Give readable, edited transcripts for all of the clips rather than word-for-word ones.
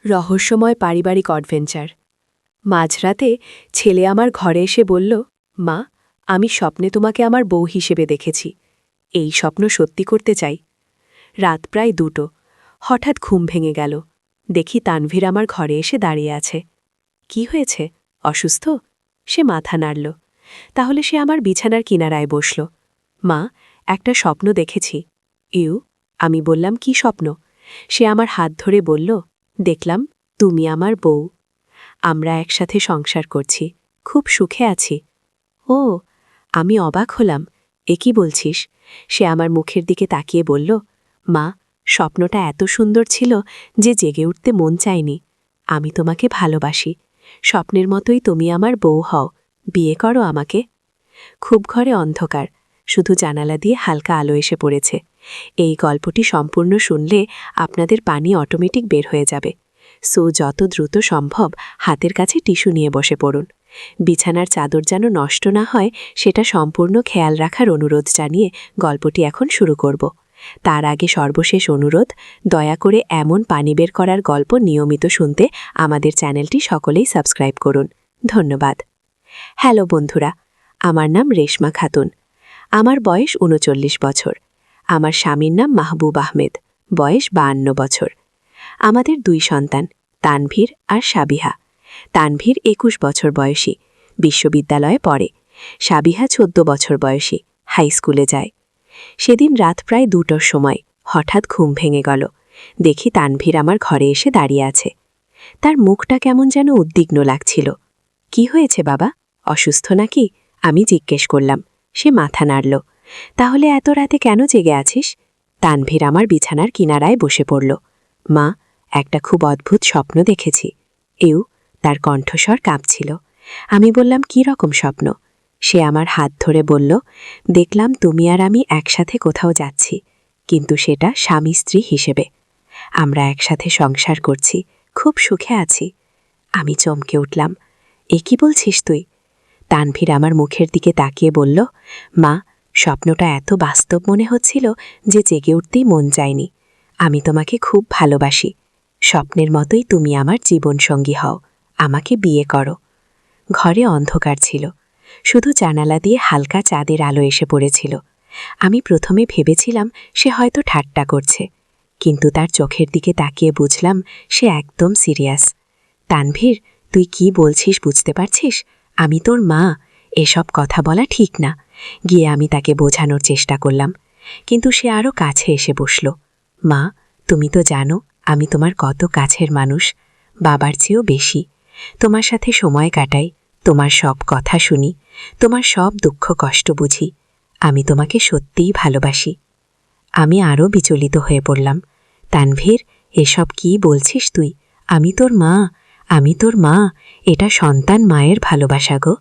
রহস্যময় পারিবারিক অ্যাডভেঞ্চার। মাঝরাতে ছেলে আমার ঘরে এসে বলল, মা, আমি স্বপ্নে তোমাকে আমার বউ হিসেবে দেখেছি। এই স্বপ্ন সত্যি করতে চাই। রাত প্রায় 2টো। হঠাৎ ঘুম ভেঙে গেল। দেখি তানভীর আমার ঘরে এসে দাঁড়িয়ে আছে। কি হয়েছে? অসুস্থ? সে মাথা নাড়ল। তাহলে সে আমার বিছানার কিনারায় বসল। মা, একটা স্বপ্ন দেখেছি। ইউ। আমি বললাম, কি স্বপ্ন? সে আমার হাত ধরে বলল, দেখলাম তুমি আমার বউ। আমরা একসাথে সংসার করছি, খুব সুখে আছি। ও, আমি অবাক হলাম। এ কি বলছিস? সে আমার মুখের দিকে তাকিয়ে বলল, মা, স্বপ্নটা এত সুন্দর ছিল যে জেগে উঠতে মন চায়নি। আমি তোমাকে ভালোবাসি। স্বপ্নের মতোই তুমি আমার বউ হও। বিয়ে করো আমাকে। খুব ঘরে অন্ধকার, শুধু জানালা দিয়ে হালকা আলো এসে পড়েছে। এই গল্পটি সম্পূর্ণ শুনলে আপনাদের পানি অটোমেটিক বের হয়ে যাবে। সো যত দ্রুত সম্ভব হাতের কাছে টিস্যু নিয়ে বসে পড়ুন। বিছানার চাদর যেন নষ্ট না হয় সেটা সম্পূর্ণ খেয়াল রাখার অনুরোধ জানিয়ে গল্পটি এখন শুরু করব। তার আগে সর্বশেষ অনুরোধ, দয়া করে এমন পানি বের করার গল্প নিয়মিত শুনতে আমাদের চ্যানেলটি সকলেই সাবস্ক্রাইব করুন। ধন্যবাদ। হ্যালো বন্ধুরা, আমার নাম রেশমা খাতুন। আমার বয়স ৩৯ বছর। আমার স্বামীর নাম মাহবুব আহমেদ, বয়স 52 বছর। আমাদের 2 সন্তান, তানভীর আর সাবিহা। তানভীর 21 বছর বয়সী, বিশ্ববিদ্যালয়ে পড়ে। সাবিহা 14 বছর বয়সী, হাই স্কুলে যায়। সেদিন রাত প্রায় 2টোর সময় হঠাৎ ঘুম ভেঙে গেল। দেখি তানভীর আমার ঘরে এসে দাঁড়িয়ে আছে। তার মুখটা কেমন যেন উদ্বিগ্ন লাগছিল। কি হয়েছে বাবা? অসুস্থ নাকি? আমি জিজ্ঞেস করলাম। সে মাথা নাড়ল। তাহলে এত রাতে কেন জেগে আছিস? তানভীর আমার বিছানার কিনারায় বসে পড়ল। মা, একটা খুব অদ্ভুত স্বপ্ন দেখেছি। তার কণ্ঠস্বর কাঁপছিল। আমি বললাম, কি রকম স্বপ্ন? সে আমার হাত ধরে বলল, দেখলাম তুমি আর আমি একসাথে কোথাও যাচ্ছি, কিন্তু সেটা স্বামী স্ত্রী হিসেবে। আমরা একসাথে সংসার করছি, খুব সুখে আছি। আমি চমকে উঠলাম। এ কি বলছিস তুই? তানভীর আমার মুখের দিকে তাকিয়ে বলল, মা, স্বপ্নটা এত বাস্তব মনে হচ্ছিল যে জেগে উঠতেই মন চায়নি। আমি তোমাকে খুব ভালোবাসি। স্বপ্নের মতোই তুমি আমার জীবনসঙ্গী হও। আমাকে বিয়ে করো। ঘরে অন্ধকার ছিল, শুধু জানালা দিয়ে হালকা চাঁদের আলো এসে পড়েছিল। আমি প্রথমে ভেবেছিলাম সে হয়তো ঠাট্টা করছে, কিন্তু তার চোখের দিকে তাকিয়ে বুঝলাম সে একদম সিরিয়াস। তানভীর, তুই কি বলছিস বুঝতে পারছিস? আমি তোর মা, এসব কথা বলা ঠিক না। গিয়ে আমি তাকে বোঝানোর চেষ্টা করলাম, কিন্তু সে আরও কাছে এসে বসল। মা, তুমি তো জানো আমি তোমার কত কাছের মানুষ, বাবার চেয়েও বেশি। তোমার সাথে সময় কাটাই, তোমার সব কথা শুনি, তোমার সব দুঃখ কষ্ট বুঝি। আমি তোমাকে সত্যিই ভালোবাসি। আমি আরও বিচলিত হয়ে পড়লাম। তানভীর, এসব কি বলছিস তুই? আমি তোর মা, আমি তোর মা। এটা সন্তান মায়ের ভালোবাসা গো।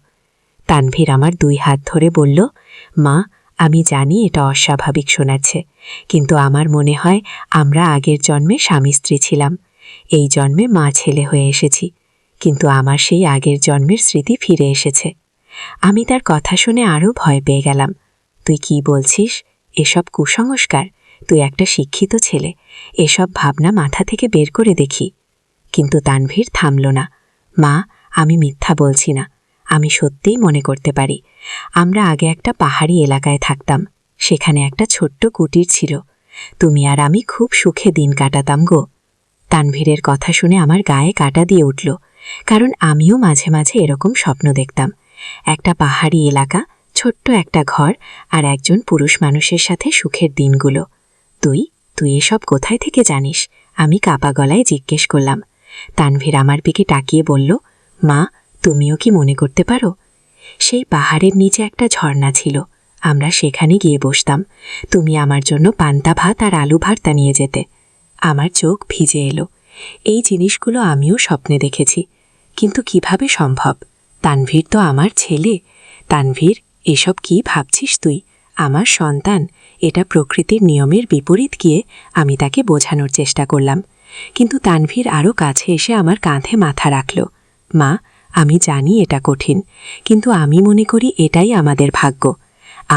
তানভীর আমার 2 হাত ধরে বলল, মা, আমি জানি এটা অস্বাভাবিক শোনাচ্ছে, কিন্তু আমার মনে হয় আমরা আগের জন্মে স্বামী স্ত্রী ছিলাম। এই জন্মে মা ছেলে হয়ে এসেছি, কিন্তু আমার সেই আগের জন্মের স্মৃতি ফিরে এসেছে। আমি তার কথা শুনে আরও ভয় পেয়ে গেলাম। তুই কি বলছিস? এসব কুসংস্কার। তুই একটা শিক্ষিত ছেলে, এসব ভাবনা মাথা থেকে বের করে দেখি। কিন্তু তানভীর থামল না। মা, আমি মিথ্যা বলছি না, আমি সত্যিই মনে করতে পারি। আমরা আগে একটা পাহাড়ি এলাকায় থাকতাম, সেখানে একটা ছোট্ট কুটির ছিল। তুমি আর আমি খুব সুখে দিন কাটাতাম গো। তানভীরের কথা শুনে আমার গায়ে কাঁটা দিয়ে উঠল, কারণ আমিও মাঝে মাঝে এরকম স্বপ্ন দেখতাম। একটা পাহাড়ি এলাকা, ছোট্ট একটা ঘর, আর একজন পুরুষ মানুষের সাথে সুখের দিনগুলো। তুই তুই এসব কোথায় থেকে জানিস? আমি কাপা গলায় জিজ্ঞেস করলাম। তানভীর আমার দিকে তাকিয়ে বলল, মা, তুমিও কি মনে করতে পারো? সেই পাহাড়ের নিচে একটা ঝর্ণা ছিল, আমরা সেখানে গিয়ে বসতাম। তুমি আমার জন্য পান্তা ভাত আর আলু ভর্তা নিয়ে যেতে। আমার চোখ ভিজে এলো। এই জিনিসগুলো আমিও স্বপ্নে দেখেছি, কিন্তু কিভাবে সম্ভব? তানভীর তো আমার ছেলে। তানভীর, এসব কি ভাবছিস তুই? আমার সন্তান, এটা প্রকৃতির নিয়মের বিপরীত গিয়ে আমি তাকে বোঝানোর চেষ্টা করলাম, কিন্তু তানভীর আরও কাছে এসে আমার কাঁধে মাথা রাখল। মা, আমি জানি এটা কঠিন, কিন্তু আমি মনে করি এটাই আমাদের ভাগ্য।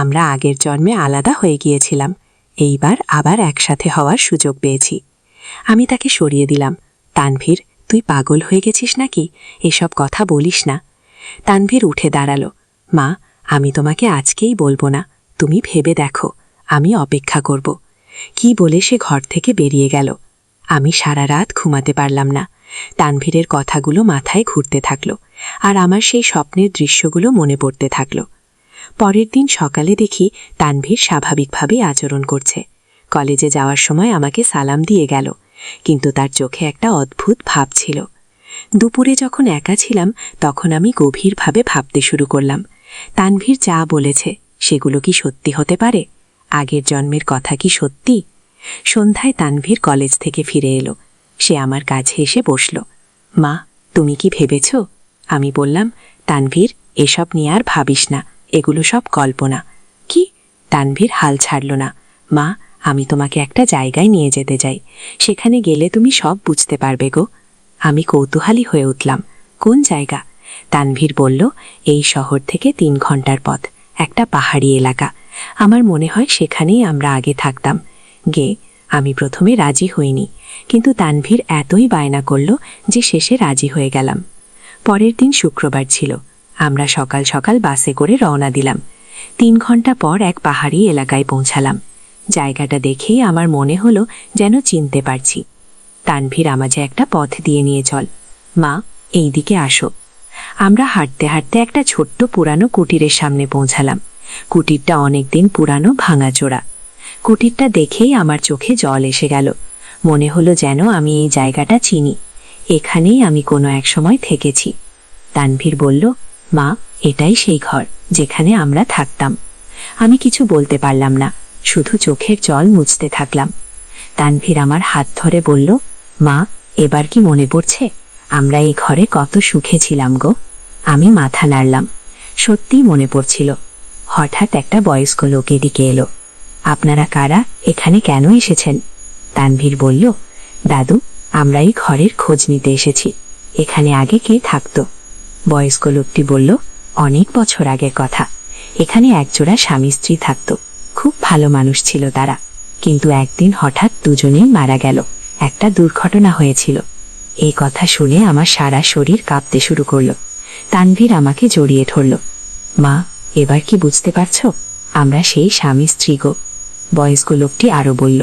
আমরা আগের জন্মে আলাদা হয়ে গিয়েছিলাম, এইবার আবার একসাথে হওয়ার সুযোগ পেয়েছি। আমি তাকে সরিয়ে দিলাম। তানভীর, তুই পাগল হয়ে গেছিস নাকি? এসব কথা বলিস না। তানভীর উঠে দাঁড়ালো। মা, আমি তোমাকে আজকেই বলবো না, তুমি ভেবে দেখো, আমি অপেক্ষা করব। কি বলে সে ঘর থেকে বেরিয়ে গেল। আমি সারা রাত ঘুমাতে পারলাম না। তানভীরের কথাগুলো মাথায় ঘুরতে থাকল, আর আমার সেই স্বপ্নের দৃশ্যগুলো মনে পড়তে থাকল। পরের দিন সকালে দেখি তানভীর স্বাভাবিকভাবেই আচরণ করছে। কলেজে যাওয়ার সময় আমাকে সালাম দিয়ে গেল, কিন্তু তার চোখে একটা অদ্ভুত ভাব ছিল। দুপুরে যখন একা ছিলাম তখন আমি গভীরভাবে ভাবতে শুরু করলাম, তানভীর যা বলেছে সেগুলো কি সত্যি হতে পারে? আগের জন্মের কথা কি সত্যি? সন্ধ্যায় তানভীর কলেজ থেকে ফিরে এলো। সে আমার কাছে এসে বসল। মা, তুমি কি ভেবেছ? আমি বললাম, তানভীর, এসব নিয়ে আর ভাবিস না, এগুলো সব কল্পনা। কি? তানভীর হাল ছাড়ল না। মা, আমি তোমাকে একটা জায়গায় নিয়ে যেতে চাই, সেখানে গেলে তুমি সব বুঝতে পারবে গো। আমি কৌতূহলী হয়ে উঠলাম। কোন জায়গা? তানভীর বলল, এই শহর থেকে 3 ঘন্টার পথ, একটা পাহাড়ি এলাকা। আমার মনে হয় সেখানেই আমরা আগে থাকতাম। গে আমি প্রথমে রাজি হইনি, কিন্তু তানভীর এতই বায়না করল যে শেষে রাজি হয়ে গেলাম। পরের দিন শুক্রবার ছিল। আমরা সকাল সকাল বাসে করে রওনা দিলাম। 3 ঘন্টা পর এক পাহাড়ি এলাকায় পৌঁছালাম। জায়গাটা দেখেই আমার মনে হলো যেন চিনতে পারছি। তানভীর আমাকে একটা পথ দিয়ে নিয়ে চল। মা, এই দিকে আসো। আমরা হাঁটতে হাঁটতে একটা ছোট্ট পুরানো কুটিরের সামনে পৌঁছালাম। কুটিরটা অনেকদিন পুরানো, ভাঙাচোরা। কুটিরটা দেখেই আমার চোখে জল এসে গেল। মনে হলো যেন আমি এই জায়গাটা চিনি, এখানেই আমি কোনো এক সময় থেকেছি। তানভীর বলল, মা, এটাই সেই ঘর যেখানে আমরা থাকতাম। আমি কিছু বলতে পারলাম না, শুধু চোখের জল মুছতে থাকলাম। তানভীর আমার হাত ধরে বলল, মা, এবার কি মনে পড়ছে আমরা এই ঘরে কত সুখে ছিলাম গো? আমি মাথা নাড়লাম। সত্যিই মনে পড়ছিল। হঠাৎ একটা বয়স্ক লোক এদিকে এলো। আপনারা কারা? এখানে কেন এসেছেন? তানভীর বলল, দাদু, আমরা এই ঘরের খোঁজ নিতে এসেছি। এখানে আগে কে থাকতো? বয়স্ক লোকটি বলল, অনেক বছর আগের কথা। এখানে একজোড়া স্বামী স্ত্রী থাকত। খুব ভালো মানুষ ছিল তারা, কিন্তু একদিন হঠাৎ দুজনেই মারা গেল। একটা দুর্ঘটনা হয়েছিল। এই কথা শুনে আমার সারা শরীর কাঁপতে শুরু করলো। তানভীর আমাকে জড়িয়ে ধরল। মা, এবার কি বুঝতে পারছো? আমরা সেই স্বামী স্ত্রী গো। বয়স্ক লোকটি আরো বলল,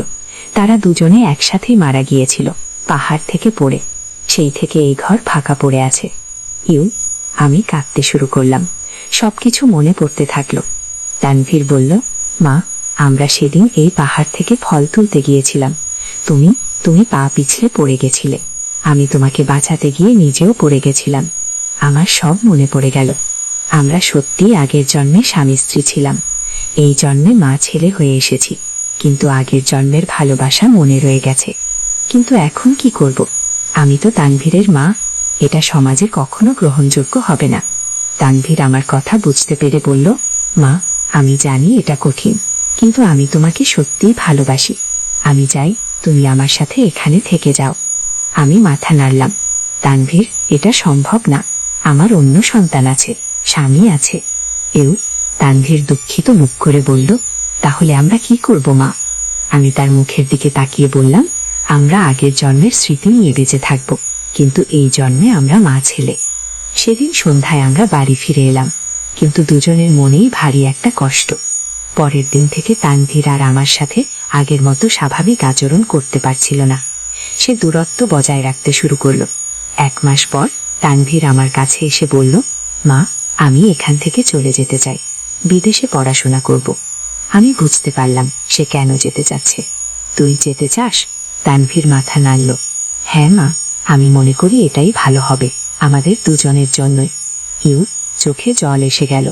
তারা দুজনে একসাথেই মারা গিয়েছিল, পাহাড় থেকে পড়ে। সেই থেকে এই ঘর ফাঁকা পড়ে আছে। আমি কাঁদতে শুরু করলাম। সবকিছু মনে পড়তে থাকলো। তানভীর বলল, মা, আমরা সেদিন এই পাহাড় থেকে ফল তুলতে গিয়েছিলাম। তুমি পা পিছলে পড়ে গেছিলে। আমি তোমাকে বাঁচাতে গিয়ে নিজেও পড়ে গেছিলাম। আমার সব মনে পড়ে গেল। আমরা সত্যিই আগের জন্মে স্বামী স্ত্রী ছিলাম। এই জন্মে মা ছেলে হয়ে এসেছি, কিন্তু আগের জন্মের ভালোবাসা মনে রয়ে গেছে। কিন্তু এখন কি করব? আমি তো তানভীরের মা। এটা সমাজে কখনো গ্রহণযোগ্য হবে না। তানভীর আমার কথা বুঝতে পেরে বলল, মা, আমি জানি এটা কঠিন, কিন্তু আমি তোমাকে সত্যিই ভালোবাসি। আমি চাই তুমি আমার সাথে এখানে থেকে যাও। আমি মাথা নাড়লাম। তানভীর, এটা সম্ভব না। আমার অন্য সন্তান আছে, স্বামী আছে। তানভীর দুঃখিত মুখ করে বলল, তাহলে আমরা কি করব মা? আমি তার মুখের দিকে তাকিয়ে বললাম, আমরা আগের জন্মের স্মৃতি নিয়ে বেঁচে থাকব, কিন্তু এই জন্মে আমরা মা ছেলে। সেদিন সন্ধ্যায় আমরা বাড়ি ফিরে এলাম, কিন্তু দুজনের মনেই ভারী একটা কষ্ট। পরের দিন থেকে তানভীর আর আমার সাথে আগের মতো স্বাভাবিক আচরণ করতে পারছিল না। সে দূরত্ব বজায় রাখতে শুরু করল। 1 মাস পর তানভীর আমার কাছে এসে বলল, মা, আমি এখান থেকে চলে যেতে চাই, বিদেশে পড়াশোনা করব। আমি বুঝতে পারলাম সে কেন যেতে চাচ্ছে। তুই যেতে চাস? তানভীর মাথা নাড়ল। হ্যাঁ মা, আমি মনে করি এটাই ভালো হবে আমাদের দুজনের জন্যই। চোখে জল এসে গেল।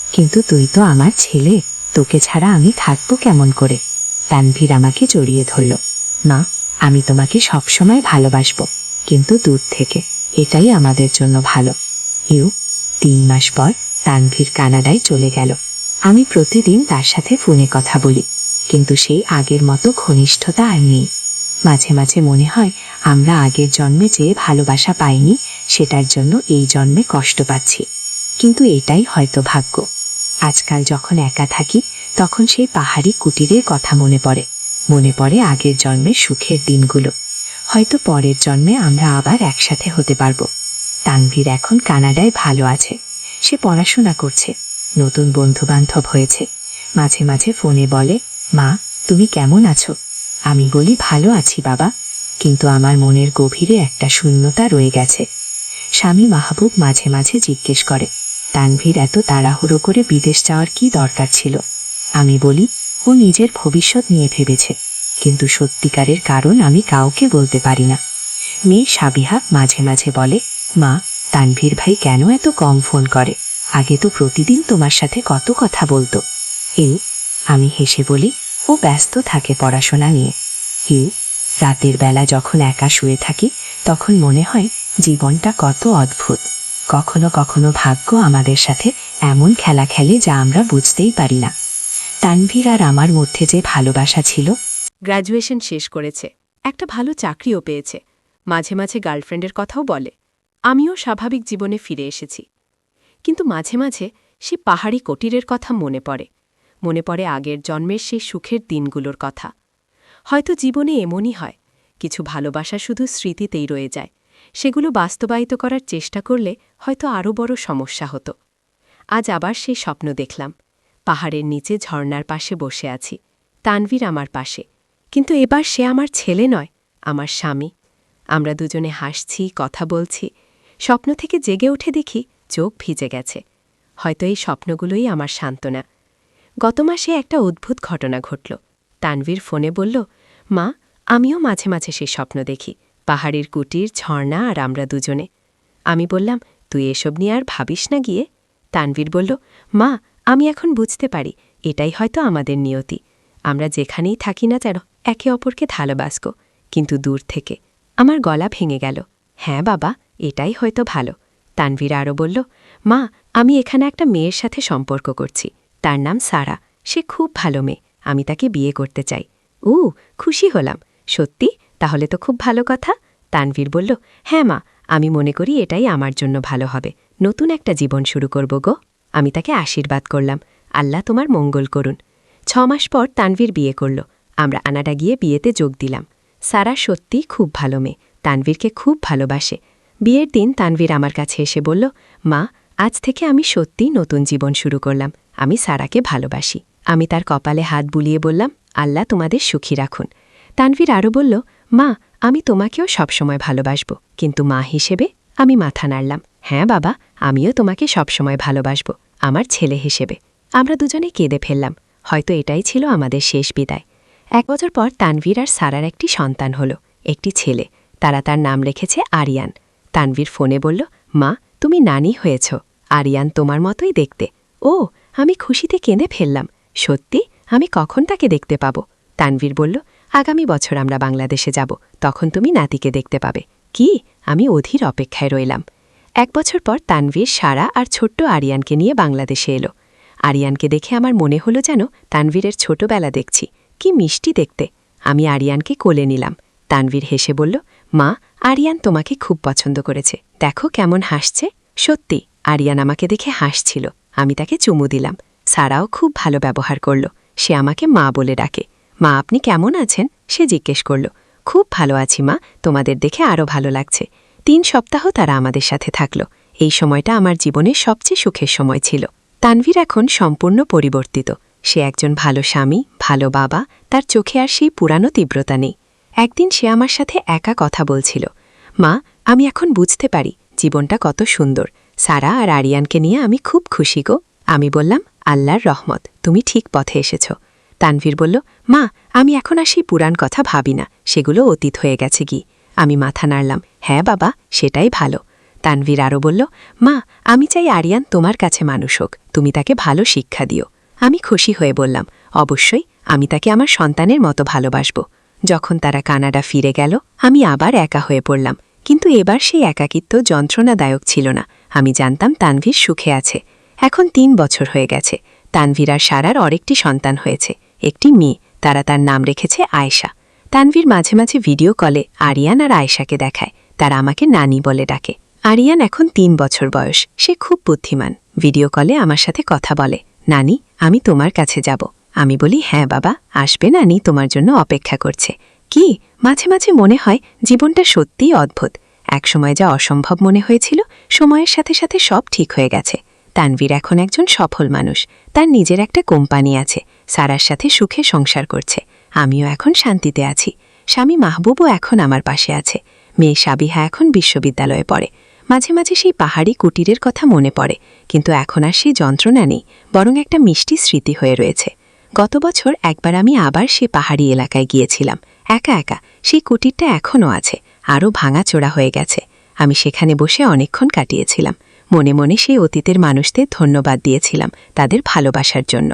কিন্তু তুই তো আমার ছেলে, তোকে ছাড়া আমি থাকবো কেমন করে? তানভীর আমাকে জড়িয়ে ধরল। না, আমি তোমাকে সবসময় ভালোবাসবো, কিন্তু দূর থেকে। এটাই আমাদের জন্য ভালো। 3 মাস পর তানভীর কানাডায় চলে গেল। আমি প্রতিদিন তার সাথে ফোনে কথা বলি, কিন্তু সেই আগের মতো ঘনিষ্ঠতা আর নেই। মাঝে মাঝে মনে হয় আমরা আগের জন্মে যে ভালোবাসা পাইনি সেটার জন্য এই জন্মে কষ্ট পাচ্ছি। কিন্তু এটাই হয়তো ভাগ্য। আজকাল যখন একা থাকি তখন সেই পাহাড়ি কুটিরের কথা মনে পড়ে আগের জন্মের সুখের দিনগুলো। হয়তো পরের জন্মে আমরা আবার একসাথে হতে পারবো। তানভীর এখন কানাডায় ভালো আছে, সে পড়াশোনা করছে, নতুন বন্ধুবান্ধব হয়েছে। মাঝে মাঝে ফোনে বলে, মা তুমি কেমন আছো? আমি বলি, ভালো আছি বাবা, কিন্তু আমার মনের গভীরে একটা শূন্যতা রয়ে গেছে। স্বামী মাহবুব মাঝে মাঝে জিজ্ঞেস করে, তানভীর এত তাড়াহুড়ো করে বিদেশ যাওয়ার কি দরকার ছিল? আমি বলি, ও নিজের ভবিষ্যৎ নিয়ে ভেবেছে, কিন্তু সত্যিকারের কারণ আমি কাউকে বলতে পারি না। মেয়ে সাবিহা মাঝে মাঝে বলে, মা তানভীর ভাই কেন এত কম ফোন করে? আগে তো প্রতিদিন তোমার সাথে কত কথা বলতো। আমি হেসে বলি, ও ব্যস্ত থাকে পড়াশোনা নিয়ে। রাতের বেলা যখন একা শুয়ে থাকি তখন মনে হয় জীবনটা কত অদ্ভুত। কখনো কখনো ভাগ্য আমাদের সাথে এমন খেলা খেলে যা আমরা বুঝতেই পারি না। তানভীর আর আমার মধ্যে যে ভালোবাসা ছিল। গ্র্যাজুয়েশন শেষ করেছে, একটা ভালো চাকরিও পেয়েছে, মাঝে মাঝে গার্লফ্রেন্ডের কথাও বলে। আমিও স্বাভাবিক জীবনে ফিরে এসেছি, কিন্তু মাঝে মাঝে সেই পাহাড়ি কুটিরের কথা মনে পড়ে আগের জন্মের সেই সুখের দিনগুলোর কথা। হয়তো জীবনে এমনই হয়, কিছু ভালোবাসা শুধু স্মৃতিতেই রয়ে যায়, সেগুলো বাস্তবায়িত করার চেষ্টা করলে হয়তো আরও বড় সমস্যা হতো। আজ আবার সেই স্বপ্ন দেখলাম, পাহাড়ের নিচে ঝর্ণার পাশে বসে আছি, তানভীর আমার পাশে, কিন্তু এবার সে আমার ছেলে নয়, আমার স্বামী। আমরা দুজনে হাসছি, কথা বলছি, স্বপ্ন থেকে জেগে উঠে দেখি চোখ ভিজে গেছে। হয়তো এই স্বপ্নগুলোই আমার সান্ত্বনা। গত মাসে একটা অদ্ভুত ঘটনা ঘটল। তানভীর ফোনে বলল, মা আমিও মাঝে মাঝে সেই স্বপ্ন দেখি, পাহাড়ের কুটির, ঝর্ণা আর আমরা দুজনে। আমি বললাম, তুই এসব নিয়ে আর ভাবিস না গিয়ে। তানভীর বলল, মা আমি এখন বুঝতে পারি এটাই হয়তো আমাদের নিয়তি। আমরা যেখানেই থাকি না কেন একে অপরকে ভালোবাসব, কিন্তু দূর থেকে। আমার গলা ভেঙে গেল। হ্যাঁ বাবা, এটাই হয়তো ভালো। তানভীর আরও বলল, মা আমি এখানে একটা মেয়ের সাথে সম্পর্ক করছি, তার নাম সারা, সে খুব ভালো মেয়ে, আমি তাকে বিয়ে করতে চাই। খুশি হলাম। সত্যি? তাহলে তো খুব ভালো কথা। তানভীর বলল, হ্যাঁ মা, আমি মনে করি এটাই আমার জন্য ভালো হবে, নতুন একটা জীবন শুরু করব গো। আমি তাকে আশীর্বাদ করলাম, আল্লাহ তোমার মঙ্গল করুন। 6 মাস পর তানভীর বিয়ে করল, আমরা কানাডা গিয়ে বিয়েতে যোগ দিলাম। সারা সত্যি খুব ভালো মেয়ে, তানভীরকে খুব ভালোবাসে। বিয়ের দিন তানভীর আমার কাছে এসে বলল, মা আজ থেকে আমি সত্যিই নতুন জীবন শুরু করলাম, আমি সারাকে ভালোবাসি। আমি তার কপালে হাত বুলিয়ে বললাম, আল্লাহ তোমাদের সুখী রাখুন। তানভীর আরও বলল, মা আমি তোমাকেও সবসময় ভালোবাসব, কিন্তু মা হিসেবে? আমি মাথা নাড়লাম, হ্যাঁ বাবা, আমিও তোমাকে সবসময় ভালোবাসব, আমার ছেলে হিসেবে। আমরা দুজনে কেঁদে ফেললাম, হয়তো এটাই ছিল আমাদের শেষ বিদায়। 1 বছর পর তানভীর আর সারার একটি সন্তান হল, একটি ছেলে। তারা তার নাম রেখেছে আরিয়ান। তানভীর ফোনে বলল, মা তুমি নানি হয়েছ, আরিয়ান তোমার মতোই দেখতে। আমি খুশিতে কেঁদে ফেললাম, সত্যি? আমি কখন তাকে দেখতে পাব? তানভীর বলল, আগামী বছর আমরা বাংলাদেশে যাব, তখন তুমি নাতিকে দেখতে পাবে। কি? আমি অধীর অপেক্ষায় রইলাম। 1 বছর পর তানভীর, সারা আর ছোট্ট আরিয়ানকে নিয়ে বাংলাদেশে এলো। আরিয়ানকে দেখে আমার মনে হলো যেন তানভীরের ছোটবেলা দেখছি, কি মিষ্টি দেখতে। আমি আরিয়ানকে কোলে নিলাম। তানভীর হেসে বলল, মা আরিয়ান তোমাকে খুব পছন্দ করেছে, দেখো কেমন হাসছে। সত্যি, আরিয়ান আমাকে দেখে হাসছিল। আমি তাকে চুমু দিলাম। সারাও খুব ভালো ব্যবহার করল, সে আমাকে মা বলে ডাকে। মা আপনি কেমন আছেন? সে জিজ্ঞেস করল। খুব ভালো আছি মা, তোমাদের দেখে আরও ভালো লাগছে। 3 সপ্তাহ তারা আমাদের সাথে থাকল। এই সময়টা আমার জীবনের সবচেয়ে সুখের সময় ছিল। তানভীর এখন সম্পূর্ণ পরিবর্তিত, সে একজন ভালো স্বামী, ভালো বাবা, তার চোখে আর সেই পুরানো তীব্রতা নেই। একদিন সে আমার সাথে একা কথা বলছিল, মা আমি এখন বুঝতে পারি জীবনটা কত সুন্দর, সারা আর আরিয়ানকে নিয়ে আমি খুব খুশি গো। আমি বললাম, আল্লাহর রহমত, তুমি ঠিক পথে এসেছ। তানভীর বলল, মা আমি এখন আর সেই পুরাণ কথা ভাবি না, সেগুলো অতীত হয়ে গেছে কি। আমি মাথা নাড়লাম, হ্যাঁ বাবা, সেটাই ভালো। তানভীর আরও বলল, মা আমি চাই আরিয়ান তোমার কাছে মানুষ হোক, তুমি তাকে ভালো শিক্ষা দিও। আমি খুশি হয়ে বললাম, অবশ্যই, আমি তাকে আমার সন্তানের মতো ভালোবাসব। যখন তারা কানাডা ফিরে গেল আমি আবার একা হয়ে পড়লাম, কিন্তু এবার সেই একাকিত্ব যন্ত্রণাদায়ক ছিল না। আমি জানতাম তানভীর সুখে আছে। এখন 3 বছর হয়ে গেছে। তানভীর আর সারার আরেকটি সন্তান হয়েছে, একটি মেয়ে, তারা তার নাম রেখেছে আয়েশা। তানভীর মাঝে মাঝে ভিডিও কলে আরিয়ান আর আয়েশাকে দেখায়, তারা আমাকে নানি বলে ডাকে। আরিয়ান এখন 3 বছর বয়স, সে খুব বুদ্ধিমান। ভিডিও কলে আমার সাথে কথা বলে, নানি আমি তোমার কাছে যাব। আমি বলি, হ্যাঁ বাবা, আসবে, নানি তোমার জন্য অপেক্ষা করছে। কি মাঝে মাঝে মনে হয় জীবনটা সত্যিই অদ্ভুত। একসময় যা অসম্ভব মনে হয়েছিল, সময়ের সাথে সাথে সব ঠিক হয়ে গেছে। তানভীর এখন একজন সফল মানুষ, তার নিজের একটা কোম্পানি আছে, সারার সাথে সুখে সংসার করছে। আমিও এখন শান্তিতে আছি। স্বামী মাহবুবও এখন আমার পাশে আছে। মেয়ে সাবিহা এখন বিশ্ববিদ্যালয়ে পড়ে। মাঝে মাঝে সেই পাহাড়ি কুটিরের কথা মনে পড়ে, কিন্তু এখন আর সেই যন্ত্রণা নেই, বরং একটা মিষ্টি স্মৃতি হয়ে রয়েছে। গত বছর একবার আমি আবার সে পাহাড়ি এলাকায় গিয়েছিলাম, একা একা। সেই কুটিরটা এখনও আছে, আরও ভাঙাচোরা হয়ে গেছে। আমি সেখানে বসে অনেকক্ষণ কাটিয়েছিলাম। মনে মনে সেই অতীতের মানুষদের ধন্যবাদ দিয়েছিলাম তাদের ভালোবাসার জন্য।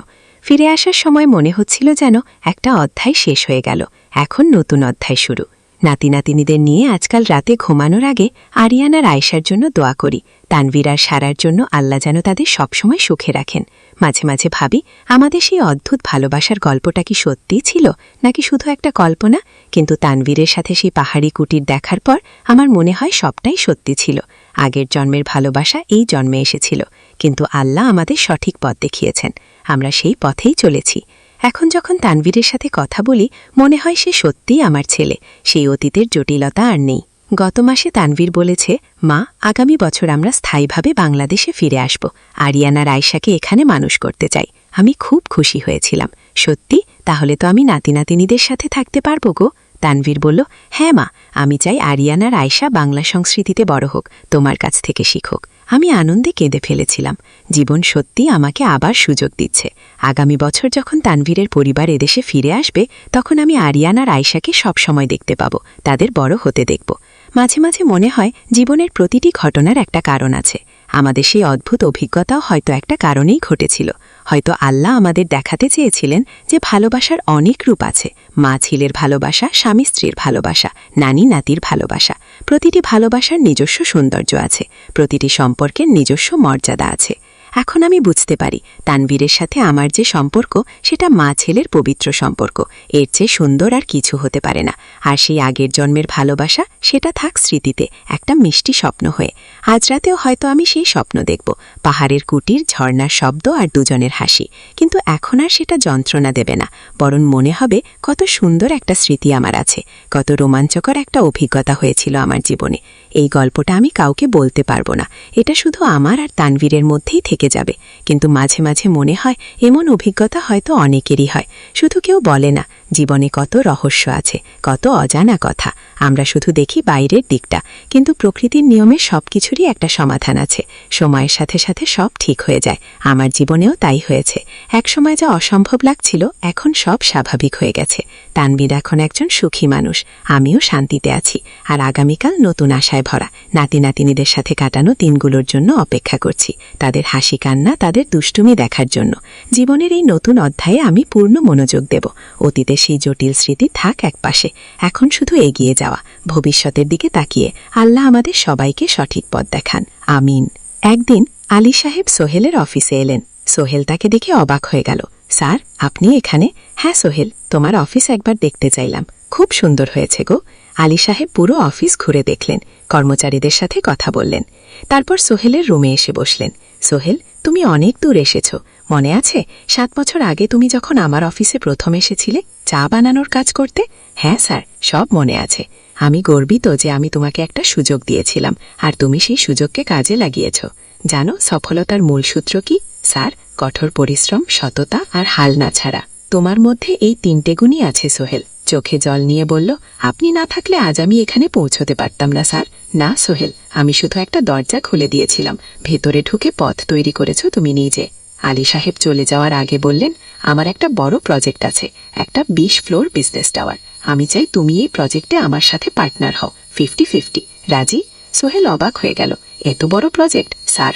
ফিরে আসার সময় মনে হচ্ছিল যেন একটা অধ্যায় শেষ হয়ে গেল, এখন নতুন অধ্যায় শুরু। নাতি নাতিনীদের নিয়ে আজকাল রাতে ঘুমানোর আগে আরিয়ান আর আয়েশার জন্য দোয়া করি। তানভীর আর সারার জন্য আল্লাহ যেন তাদের সবসময় সুখে রাখেন। মাঝে মাঝে ভাবি, আমাদের সেই অদ্ভুত ভালোবাসার গল্পটা কি সত্যিই ছিল, নাকি শুধু একটা কল্পনা? কিন্তু তানভীরের সাথে সেই পাহাড়ি কুটির দেখার পর আমার মনে হয় সবটাই সত্যি ছিল। আগের জন্মের ভালোবাসা এই জন্মে এসেছিল, কিন্তু আল্লাহ আমাদের সঠিক পথ দেখিয়েছেন, আমরা সেই পথেই চলেছি। এখন যখন তানভীরের সাথে কথা বলি, মনে হয় সে সত্যিই আমার ছেলে, সেই অতীতের জটিলতা আর নেই। গত মাসে তানভীর বলেছে, মা, আগামী বছর আমরা স্থায়ীভাবে বাংলাদেশে ফিরে আসব, আরিয়ান আর আয়েশাকে এখানে মানুষ করতে চাই। আমি খুব খুশি হয়েছিলাম। সত্যি? তাহলে তো আমি নাতি নাতিনীদের সাথে থাকতে পারব গো। তানভীর বলল, হ্যাঁ মা, আমি চাই আরিয়ান আর আয়েশা বাংলা সংস্কৃতিতে বড় হোক, তোমার কাছ থেকে শিখুক। আমি আনন্দে কেঁদে ফেলেছিলাম। জীবন সত্যি আমাকে আবার সুযোগ দিচ্ছে। আগামী বছর যখন তানভীরের পরিবার এদেশে ফিরে আসবে, তখন আমি আরিয়ান আর আয়েশাকে সবসময় দেখতে পাব, তাদের বড় হতে দেখব। মাঝে মাঝে মনে হয় জীবনের প্রতিটি ঘটনার একটা কারণ আছে। আমাদের সেই অদ্ভুত অভিজ্ঞতাও হয়তো একটা কারণেই ঘটেছিল। হয়তো আল্লাহ আমাদের দেখাতে চেয়েছিলেন যে ভালোবাসার অনেক রূপ আছে। মা ছেলের ভালোবাসা, স্বামী স্ত্রীর ভালোবাসা, নানি নাতির ভালোবাসা। প্রতিটি ভালোবাসার নিজস্ব সৌন্দর্য আছে, প্রতিটি সম্পর্কের নিজস্ব মর্যাদা আছে। এখন আমি বুঝতে পারি, তানভীরের সাথে আমার যে সম্পর্ক, সেটা মা ছেলের পবিত্র সম্পর্ক। এর চেয়ে সুন্দর আর কিছু হতে পারে না। আর সেই আগের জন্মের ভালোবাসা, সেটা থাক স্মৃতিতে, একটা মিষ্টি স্বপ্ন হয়ে। আজ রাতেও হয়তো আমি সেই স্বপ্ন দেখব, পাহাড়ের কুটির, ঝর্ণার শব্দ আর দুজনের হাসি। কিন্তু এখন আর সেটা যন্ত্রণা দেবে না, বরং মনে হবে কত সুন্দর একটা স্মৃতি আমার আছে, কত রোমাঞ্চকর একটা অভিজ্ঞতা হয়েছিল আমার জীবনে। এই গল্পটা আমি কাউকে বলতে পারবো না, এটা শুধু আমার আর তানভীরের মধ্যেই থেকে যাবে। কিন্তু মাঝে মাঝে মনে হয় এমন অভিজ্ঞতা হয়তো অনেকেরই হয়, শুধু কেউ বলে না। জীবনে কত রহস্য আছে, কত অজানা কথা। আমরা শুধু দেখি বাইরের দিকটা, কিন্তু প্রকৃতির নিয়মে সবকিছুরই একটা সমাধান আছে। সময়ের সাথে সাথে সব ঠিক হয়ে যায়। আমার জীবনেও তাই হয়েছে। একসময় যা অসম্ভব লাগছিল, এখন সব স্বাভাবিক হয়ে গেছে। তানভীর এখন একজন সুখী মানুষ, আমিও শান্তিতে আছি। আর আগামীকাল নতুন আশায় ভরা নাতি নাতিনীদের সাথে কাটানো দিনগুলোর জন্য অপেক্ষা করছি, তাদের হাসি কান্না, তাদের দুষ্টুমি দেখার জন্য। জীবনের এই নতুন অধ্যায়ে আমি পূর্ণ মনোযোগ দেব। অতীতে সেই জটিল স্মৃতি থাক একপাশে, এখন শুধু এগিয়ে যাওয়া, ভবিষ্যতের দিকে তাকিয়ে। আল্লাহ আমাদের সবাইকে সঠিক পথ দেখান, আমিন। একদিন আলী সাহেব সোহেলের অফিসে এলেন। সোহেল তাকে দেখে অবাক হয়ে গেল। স্যার, আপনি এখানে? হ্যাঁ সোহেল, তোমার অফিস একবার দেখতে চাইলাম, খুব সুন্দর হয়েছে গো। আলী সাহেব পুরো অফিস ঘুরে দেখলেন, কর্মচারীদের সাথে কথা বললেন। তারপর সোহেলের রুমে এসে বসলেন। সোহেল, তুমি অনেক দূর এসেছো, মনে আছে 7 বছর আগে তুমি যখন আমার অফিসে প্রথম এসেছিলে চা বানানোর কাজ করতে? হ্যাঁ স্যার, সব মনে আছে। আমি গর্বিত যে আমি তোমাকে একটা সুযোগ দিয়েছিলাম, আর তুমি সেই সুযোগকে কাজে লাগিয়েছ। জানো সফলতার মূল সূত্র কি? স্যার, কঠোর পরিশ্রম, সততা আর হাল না ছাড়া। তোমার মধ্যে এই 3টে গুণই আছে সোহেল। চোখে জল নিয়ে বলল, আপনি না থাকলে আজ আমি এখানে পৌঁছতে পারতাম না স্যার। না সোহেল, আমি শুধু একটা দরজা খুলে দিয়েছিলাম, ভেতরে ঢুকে পথ তৈরি করেছো তুমি নিজে। আলী সাহেব চলে যাওয়ার আগে বললেন, আমার একটা বড় প্রজেক্ট আছে, একটা 20 ফ্লোর বিজনেস টাওয়ার। আমি চাই তুমি এই প্রজেক্টে আমার সাথে পার্টনার হও, 50-50। রাজি? সোহেল অবাক হয়ে গেল। এত বড় প্রজেক্ট? স্যার,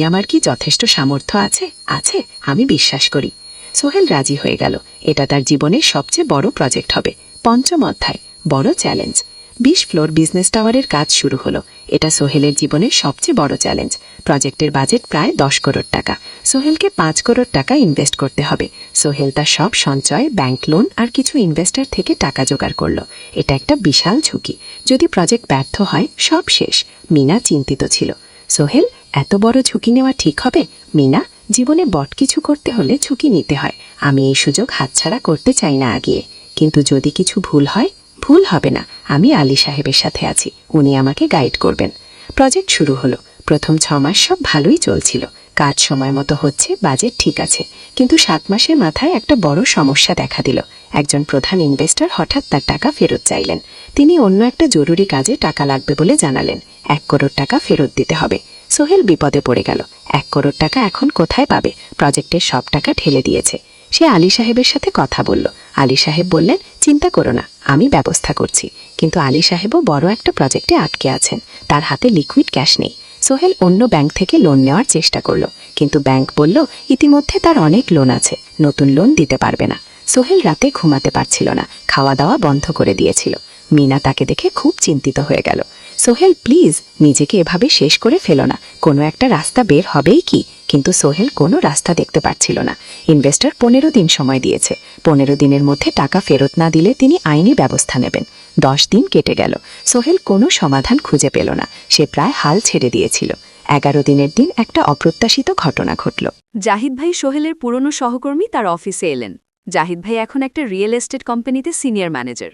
আমার কি যথেষ্ট সামর্থ্য আছে? আছে, আমি বিশ্বাস করি। সোহেল রাজি হয়ে গেল। এটা তার জীবনের সবচেয়ে বড় প্রজেক্ট হবে। 5ম অধ্যায়, বড় চ্যালেঞ্জ। 20 ফ্লোর বিজনেস টাওয়ারের কাজ শুরু হলো। এটা সোহেলের জীবনের সবচেয়ে বড় চ্যালেঞ্জ। প্রজেক্টের বাজেট প্রায় 10 করোড় টাকা। সোহেলকে 5 করোড় টাকা ইনভেস্ট করতে হবে। সোহেল তার সব সঞ্চয়, ব্যাংক লোন আর কিছু ইনভেস্টর থেকে টাকা জোগাড় করলো। এটা একটা বিশাল ঝুঁকি। যদি প্রজেক্ট ব্যর্থ হয়, সব শেষ। মিনা চিন্তিত ছিল। সোহেল, এত বড় ঝুঁকি নেওয়া ঠিক হবে? মিনা, জীবনে বড় কিছু করতে হলে ঝুঁকি নিতে হয়। আমি এই সুযোগ হাতছাড়া করতে চাই না আগিয়ে। কিন্তু যদি কিছু ভুল হয়? ভুল হবে না, আমি আলী সাহেবের সাথে আছি, উনি আমাকে গাইড করবেন। প্রজেক্ট শুরু হলো। প্রথম 6 মাস সব ভালোই চলছিল, কাজ সময় মতো হচ্ছে, বাজেট ঠিক আছে। কিন্তু 7 মাসের মাথায় একটা বড় সমস্যা দেখা দিল। একজন প্রধান ইনভেস্টর হঠাৎ তার টাকা ফেরত চাইলেন। তিনি অন্য একটা জরুরি কাজে টাকা লাগবে বলে জানালেন। 1 করোড় টাকা ফেরত দিতে হবে। সোহেল বিপদে পড়ে গেল। 1 করোড় টাকা এখন কোথায় পাবে? প্রজেক্টের সব টাকা ঢেলে দিয়েছে। সে আলী সাহেবের সাথে কথা বলল। আলী সাহেব বললেন, চিন্তা করো না, আমি ব্যবস্থা করছি। কিন্তু আলী সাহেবও বড় একটা প্রজেক্টে আটকে আছেন, তার হাতে লিকুইড ক্যাশ নেই। সোহেল অন্য ব্যাংক থেকে লোন নেওয়ার চেষ্টা করল, কিন্তু ব্যাংক বলল ইতিমধ্যে তার অনেক লোন আছে, নতুন লোন দিতে পারবে না। সোহেল রাতে ঘুমাতে পারছিল না, খাওয়া দাওয়া বন্ধ করে দিয়েছিল। মিনা তাকে দেখে খুব চিন্তিত হয়ে গেল। সোহেল, প্লিজ নিজেকে এভাবে শেষ করে ফেলো না, কোনো একটা রাস্তা বের হবেই কি? কিন্তু সোহেল কোনো রাস্তা দেখতে পাচ্ছিল না। ইনভেস্টর 15 দিন সময় দিয়েছে। 15 দিনের মধ্যে টাকা ফেরত না দিলে তিনি আইনি ব্যবস্থা নেবেন। 10 দিন কেটে গেল। সোহেল কোনো সমাধান খুঁজে পেল না। সে প্রায় হাল ছেড়ে দিয়েছিল। 11 দিনের দিন একটা অপ্রত্যাশিত ঘটনা ঘটল। জাহিদ ভাই সোহেলের পুরনো সহকর্মী তার অফিসে এলেন। জাহিদ ভাই এখন একটা রিয়েল এস্টেট কোম্পানিতে সিনিয়র ম্যানেজার।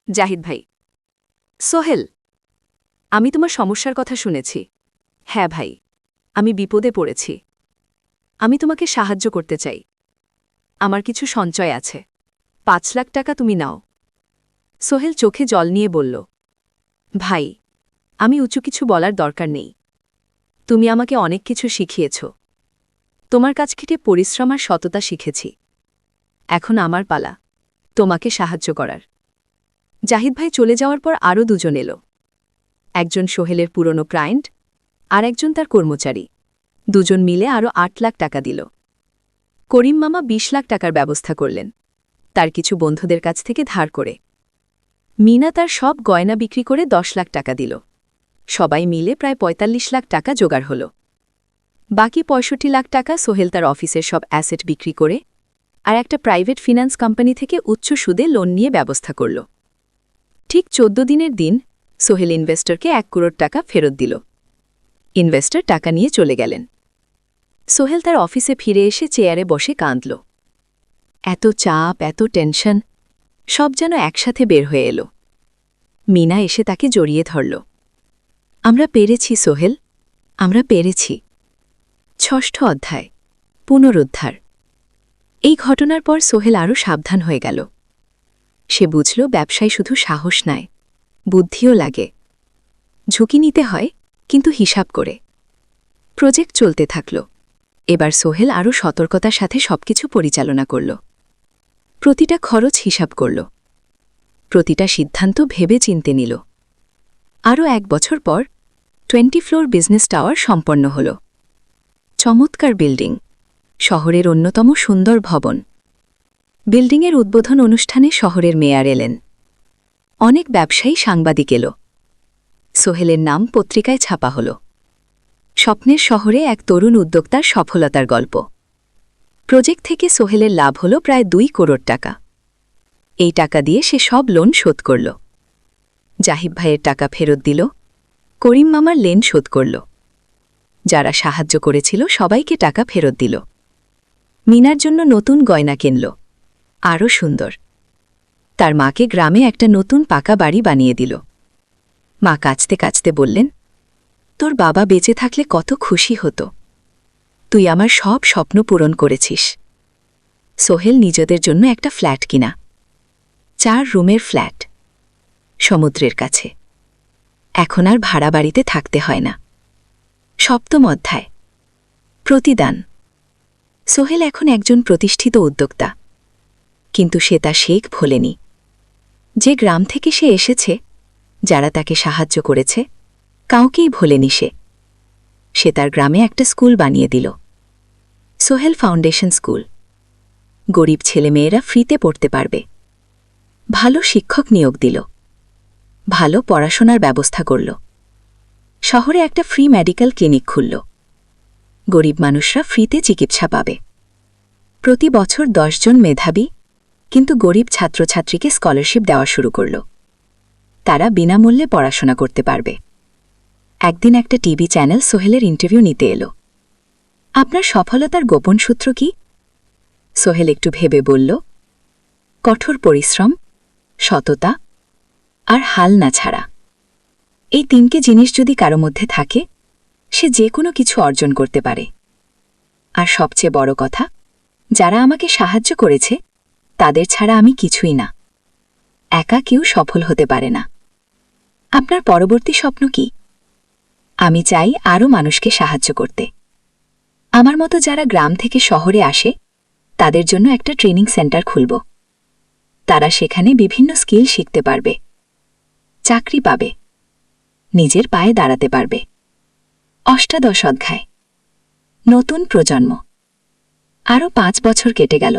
জাহিদ ভাই, সোহেল, আমি তোমার সমস্যার কথা শুনেছি। হ্যাঁ ভাই, আমি বিপদে পড়েছি। আমি তোমাকে সাহায্য করতে চাই। আমার কিছু সঞ্চয় আছে, 5 লাখ টাকা তুমি নাও। সোহেল চোখে জল নিয়ে বলল, ভাই, আমি উঁচু কিছু বলার দরকার নেই। তুমি আমাকে অনেক কিছু শিখিয়েছ। তোমার কাছ থেকে পরিশ্রম আর সততা শিখেছি। এখন আমার পালা তোমাকে সাহায্য করার। জাহিদ ভাই চলে যাওয়ার পর আরও 2 জন এলো। একজন সোহেলের পুরনো ক্লায়েন্ট আর একজন তার কর্মচারী। 2 জন মিলে আরও 8 লাখ টাকা দিল। করিম মামা 20 লাখ টাকার ব্যবস্থা করলেন, তার কিছু বন্ধুদের কাছ থেকে ধার করে। মিনা তার সব গয়না বিক্রি করে 10 লাখ টাকা দিল। সবাই মিলে প্রায় 45 লাখ টাকা জোগাড় হল। বাকি 65 লাখ টাকা সোহেল তার অফিসের সব অ্যাসেট বিক্রি করে আর একটা প্রাইভেট ফিন্যান্স কোম্পানি থেকে উচ্চ সুদে লোন নিয়ে ব্যবস্থা করল। ঠিক 14 দিনের দিন সোহেল ইনভেস্টরকে 1 করোড় টাকা ফেরত দিল। ইনভেস্টর টাকা নিয়ে চলে গেলেন। সোহেল তার অফিসে ফিরে এসে চেয়ারে বসে কাঁদল। এত চাপ, এত টেনশন, সব যেন একসাথে বের হয়ে এলো। মিনা এসে তাকে জড়িয়ে ধরল। আমরা পেরেছি সোহেল, আমরা পেরেছি। 6ষ্ঠ অধ্যায়, পুনরুদ্ধার। এই ঘটনার পর সোহেল আরও সাবধান হয়ে গেল। সে বুঝল ব্যবসায় শুধু সাহস নয়, বুদ্ধিও লাগে। ঝুঁকি নিতে হয়, কিন্তু হিসাব করে। প্রজেক্ট চলতে থাকল। এবার সোহেল আরও সতর্কতার সাথে সবকিছু পরিচালনা করল। প্রতিটা খরচ হিসাব করল, প্রতিটা সিদ্ধান্ত ভেবে চিনতে নিল। আরও 1 বছর পর 20 ফ্লোর বিজনেস টাওয়ার সম্পন্ন হল। চমৎকার বিল্ডিং, শহরের অন্যতম সুন্দর ভবন। বিল্ডিংয়ের উদ্বোধন অনুষ্ঠানে শহরের মেয়র এলেন। অনেক ব্যবসায়ী, সাংবাদিক এলো। সোহেলের নাম পত্রিকায় ছাপা হল। স্বপ্নের শহরে এক তরুণ উদ্যোক্তার সফলতার গল্প। প্রজেক্ট থেকে সোহেলের লাভ হল প্রায় 2 করোড় টাকা। এই টাকা দিয়ে সে সব লোন শোধ করল। জাহিদ ভাইয়ের টাকা ফেরত দিল, করিম মামার লেন শোধ করল। যারা সাহায্য করেছিল সবাইকে টাকা ফেরত দিল। মিনার জন্য নতুন গয়না কিনল, আরও সুন্দর। তার মাকে গ্রামে একটা নতুন পাকা বাড়ি বানিয়ে দিল। মা কাঁচতে কাঁচতে বললেন, তোর বাবা বেঁচে থাকলে কত খুশি হতো। তুই আমার সব স্বপ্ন পূরণ করেছিস। সোহেল নিজেদের জন্য একটা ফ্ল্যাট কিনা, 4 রুমের ফ্ল্যাট, সমুদ্রের কাছে। এখন আর ভাড়া বাড়িতে থাকতে হয় না। 7ম অধ্যায়, প্রতিদান। সোহেল এখন একজন প্রতিষ্ঠিত উদ্যোক্তা, কিন্তু সে তা শেখ ভোলেনি। যে গ্রাম থেকে সে এসেছে, যারা তাকে সাহায্য করেছে, কাউকেই ভোলেনি সে। সে তার গ্রামে একটা স্কুল বানিয়ে দিল, সোহেল ফাউন্ডেশন স্কুল। গরিব ছেলেমেয়েরা ফ্রিতে পড়তে পারবে। ভালো শিক্ষক নিয়োগ দিল, ভালো পড়াশোনার ব্যবস্থা করল। শহরে একটা ফ্রি মেডিকেল ক্লিনিক খুলল। গরিব মানুষরা ফ্রিতে চিকিৎসা পাবে। প্রতি বছর 10 জন মেধাবী কিন্তু গরিব ছাত্রছাত্রীকে স্কলারশিপ দেওয়া শুরু করল। তারা বিনামূল্যে পড়াশোনা করতে পারবে। একদিন একটা টিভি চ্যানেল সোহেলের ইন্টারভিউ নিতে এলো। আপনার সফলতার গোপন সূত্র কি? সোহেল একটু ভেবে বলল, কঠোর পরিশ্রম, সততা আর হাল না ছাড়া। এই তিনটি জিনিস যদি কারো মধ্যে থাকে, সে যে কোনো কিছু অর্জন করতে পারে। আর সবচেয়ে বড় কথা, যারা আমাকে সাহায্য করেছে তাদের ছাড়া আমি কিছুই না। একা কেউ সফল হতে পারে না। আপনার পরবর্তী স্বপ্ন কি? আমি চাই আরও মানুষকে সাহায্য করতে। আমার মতো যারা গ্রাম থেকে শহরে আসে তাদের জন্য একটা ট্রেনিং সেন্টার খুলব। তারা সেখানে বিভিন্ন স্কিল শিখতে পারবে, চাকরি পাবে, নিজের পায়ে দাঁড়াতে পারবে। অষ্টাদশ অধ্যায়, নতুন প্রজন্ম। আরও 5 বছর কেটে গেল।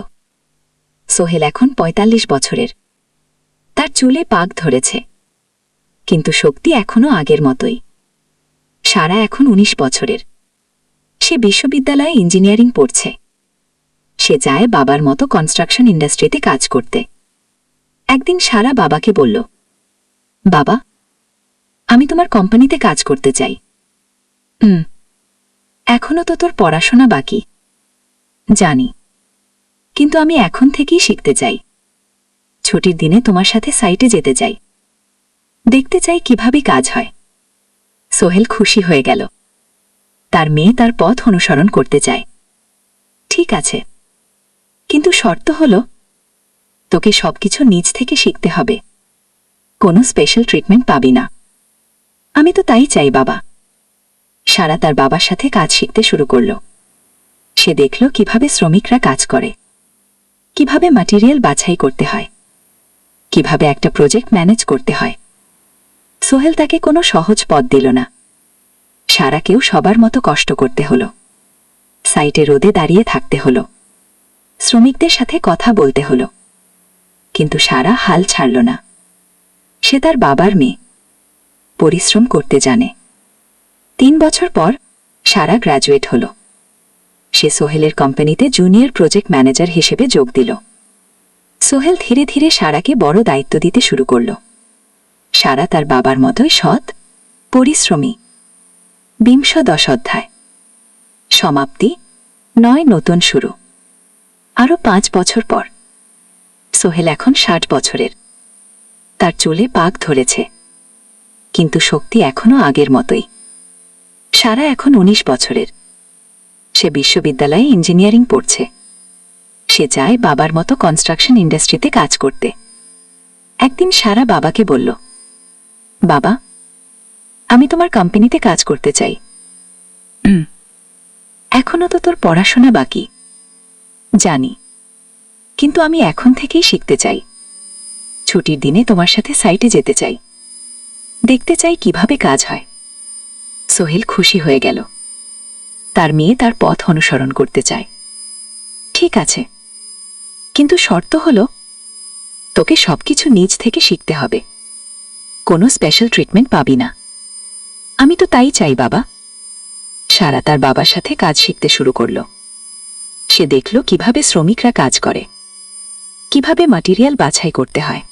সোহেল এখন ৪৫ বছরের। তার চুলে পাক ধরেছে, কিন্তু শক্তি এখনও আগের মতোই। সারা এখন ১৯ বছরের। সে বিশ্ববিদ্যালয়ে ইঞ্জিনিয়ারিং পড়ছে। সে যায় বাবার মতো কনস্ট্রাকশন ইন্ডাস্ট্রিতে কাজ করতে। একদিন সারা বাবাকে বলল, বাবা, আমি তোমার কোম্পানিতে কাজ করতে চাই। এখনও তো তোর পড়াশোনা বাকি। জানি, কিন্তু আমি এখন থেকেই শিখতে চাই। ছুটির দিনে তোমার সাথে সাইটে যেতে চাই, দেখতে চাই কিভাবে কাজ হয়। সোহেল খুশি হয়ে গেল। তার মেয়ে তার পথ অনুসরণ করতে চায়। ঠিক আছে, কিন্তু শর্ত হল, তোকে সবকিছু নিজ থেকে শিখতে হবে। কোনো স্পেশাল ট্রিটমেন্ট পাবি না। আমি তো তাই চাই বাবা। সারা তার বাবার সাথে কাজ শিখতে শুরু করল। সে দেখল কিভাবে শ্রমিকরা কাজ করে, কিভাবে ম্যাটেরিয়াল বাছাই করতে হয়, কিভাবে একটা প্রজেক্ট ম্যানেজ করতে হয়। সোহেল তাকে কোনো সহজ পথ দিল না। সারাকেও সবার মতো কষ্ট করতে হলো। সাইটে রোদে দাঁড়িয়ে থাকতে হলো, শ্রমিকদের সাথে কথা বলতে হলো। কিন্তু সারা হাল ছাড়ল না। সে তার বাবার মেয়ে, পরিশ্রম করতে জানে। ৩ বছর পর সারা গ্র্যাজুয়েট হল। সে সোহেলের কোম্পানিতে জুনিয়র প্রজেক্ট ম্যানেজার হিসেবে যোগ দিল। সোহেল ধীরে ধীরে সারাকে বড় দায়িত্ব দিতে শুরু করল। সারা তার বাবার মতোই সৎ, পরিশ্রমী। বিংশদশ অধ্যায়, সমাপ্তি, ৯ নতুন শুরু। আরও ৫ বছর পর। সোহেল এখন ৬০ বছরের। তার চুলে পাক ধরেছে, কিন্তু শক্তি এখনও আগের মতোই। সারা এখন ১৯ বছরের। সে বিশ্ববিদ্যালয়ে ইঞ্জিনিয়ারিং পড়ছে। সে চায় বাবার মতো কনস্ট্রাকশন ইন্ডাস্ট্রিতে কাজ করতে। একদিন সারা বাবাকে বলল, বাবা, আমি তোমার কোম্পানিতে কাজ করতে চাই। এখনও তো তোর পড়াশোনা বাকি। জানি, কিন্তু আমি এখন থেকেই শিখতে চাই। ছুটির দিনে তোমার সাথে সাইটে যেতে চাই, দেখতে চাই কিভাবে কাজ হয়। সোহেল খুশি হয়ে গেল। তার মেয়ে তার পথ অনুসরণ করতে চায়। ঠিক আছে, কিন্তু শর্ত হল, তোকে সবকিছু নিজ থেকে শিখতে হবে। কোনো স্পেশাল ট্রিটমেন্ট পাবি না। আমি তো তাই চাই বাবা। সারা তার বাবার সাথে কাজ শিখতে শুরু করল। সে দেখল কিভাবে শ্রমিকরা কাজ করে, কিভাবে ম্যাটেরিয়াল বাছাই করতে হয়,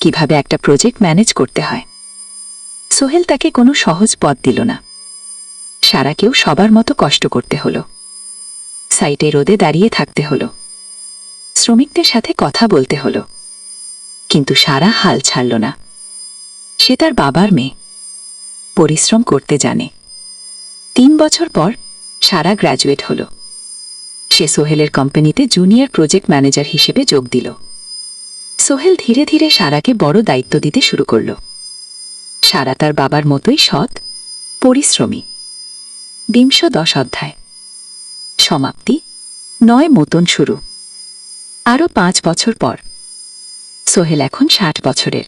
কিভাবে একটা প্রজেক্ট ম্যানেজ করতে হয়। সোহেল তাকে কোনো সহজ পথ দিল না। সারাকেও সবার মতো কষ্ট করতে হলো। সাইটে রোদে দাঁড়িয়ে থাকতে হলো, শ্রমিকদের সাথে কথা বলতে হলো। কিন্তু সারা হাল ছাড়ল না। সে তার বাবার মেয়ে, পরিশ্রম করতে জানে। ৩ বছর পর সারা গ্র্যাজুয়েট হল। সে সোহেলের কোম্পানিতে জুনিয়র প্রজেক্ট ম্যানেজার হিসেবে যোগ দিল। সোহেল ধীরে ধীরে সারাকে বড় দায়িত্ব দিতে শুরু করল। সারা তার বাবার মতোই সৎ, পরিশ্রমী। বিংশদশ অধ্যায়, সমাপ্তি, ৯ নতুন শুরু। আরও ৫ বছর পর। সোহেল এখন ৬০ বছরের।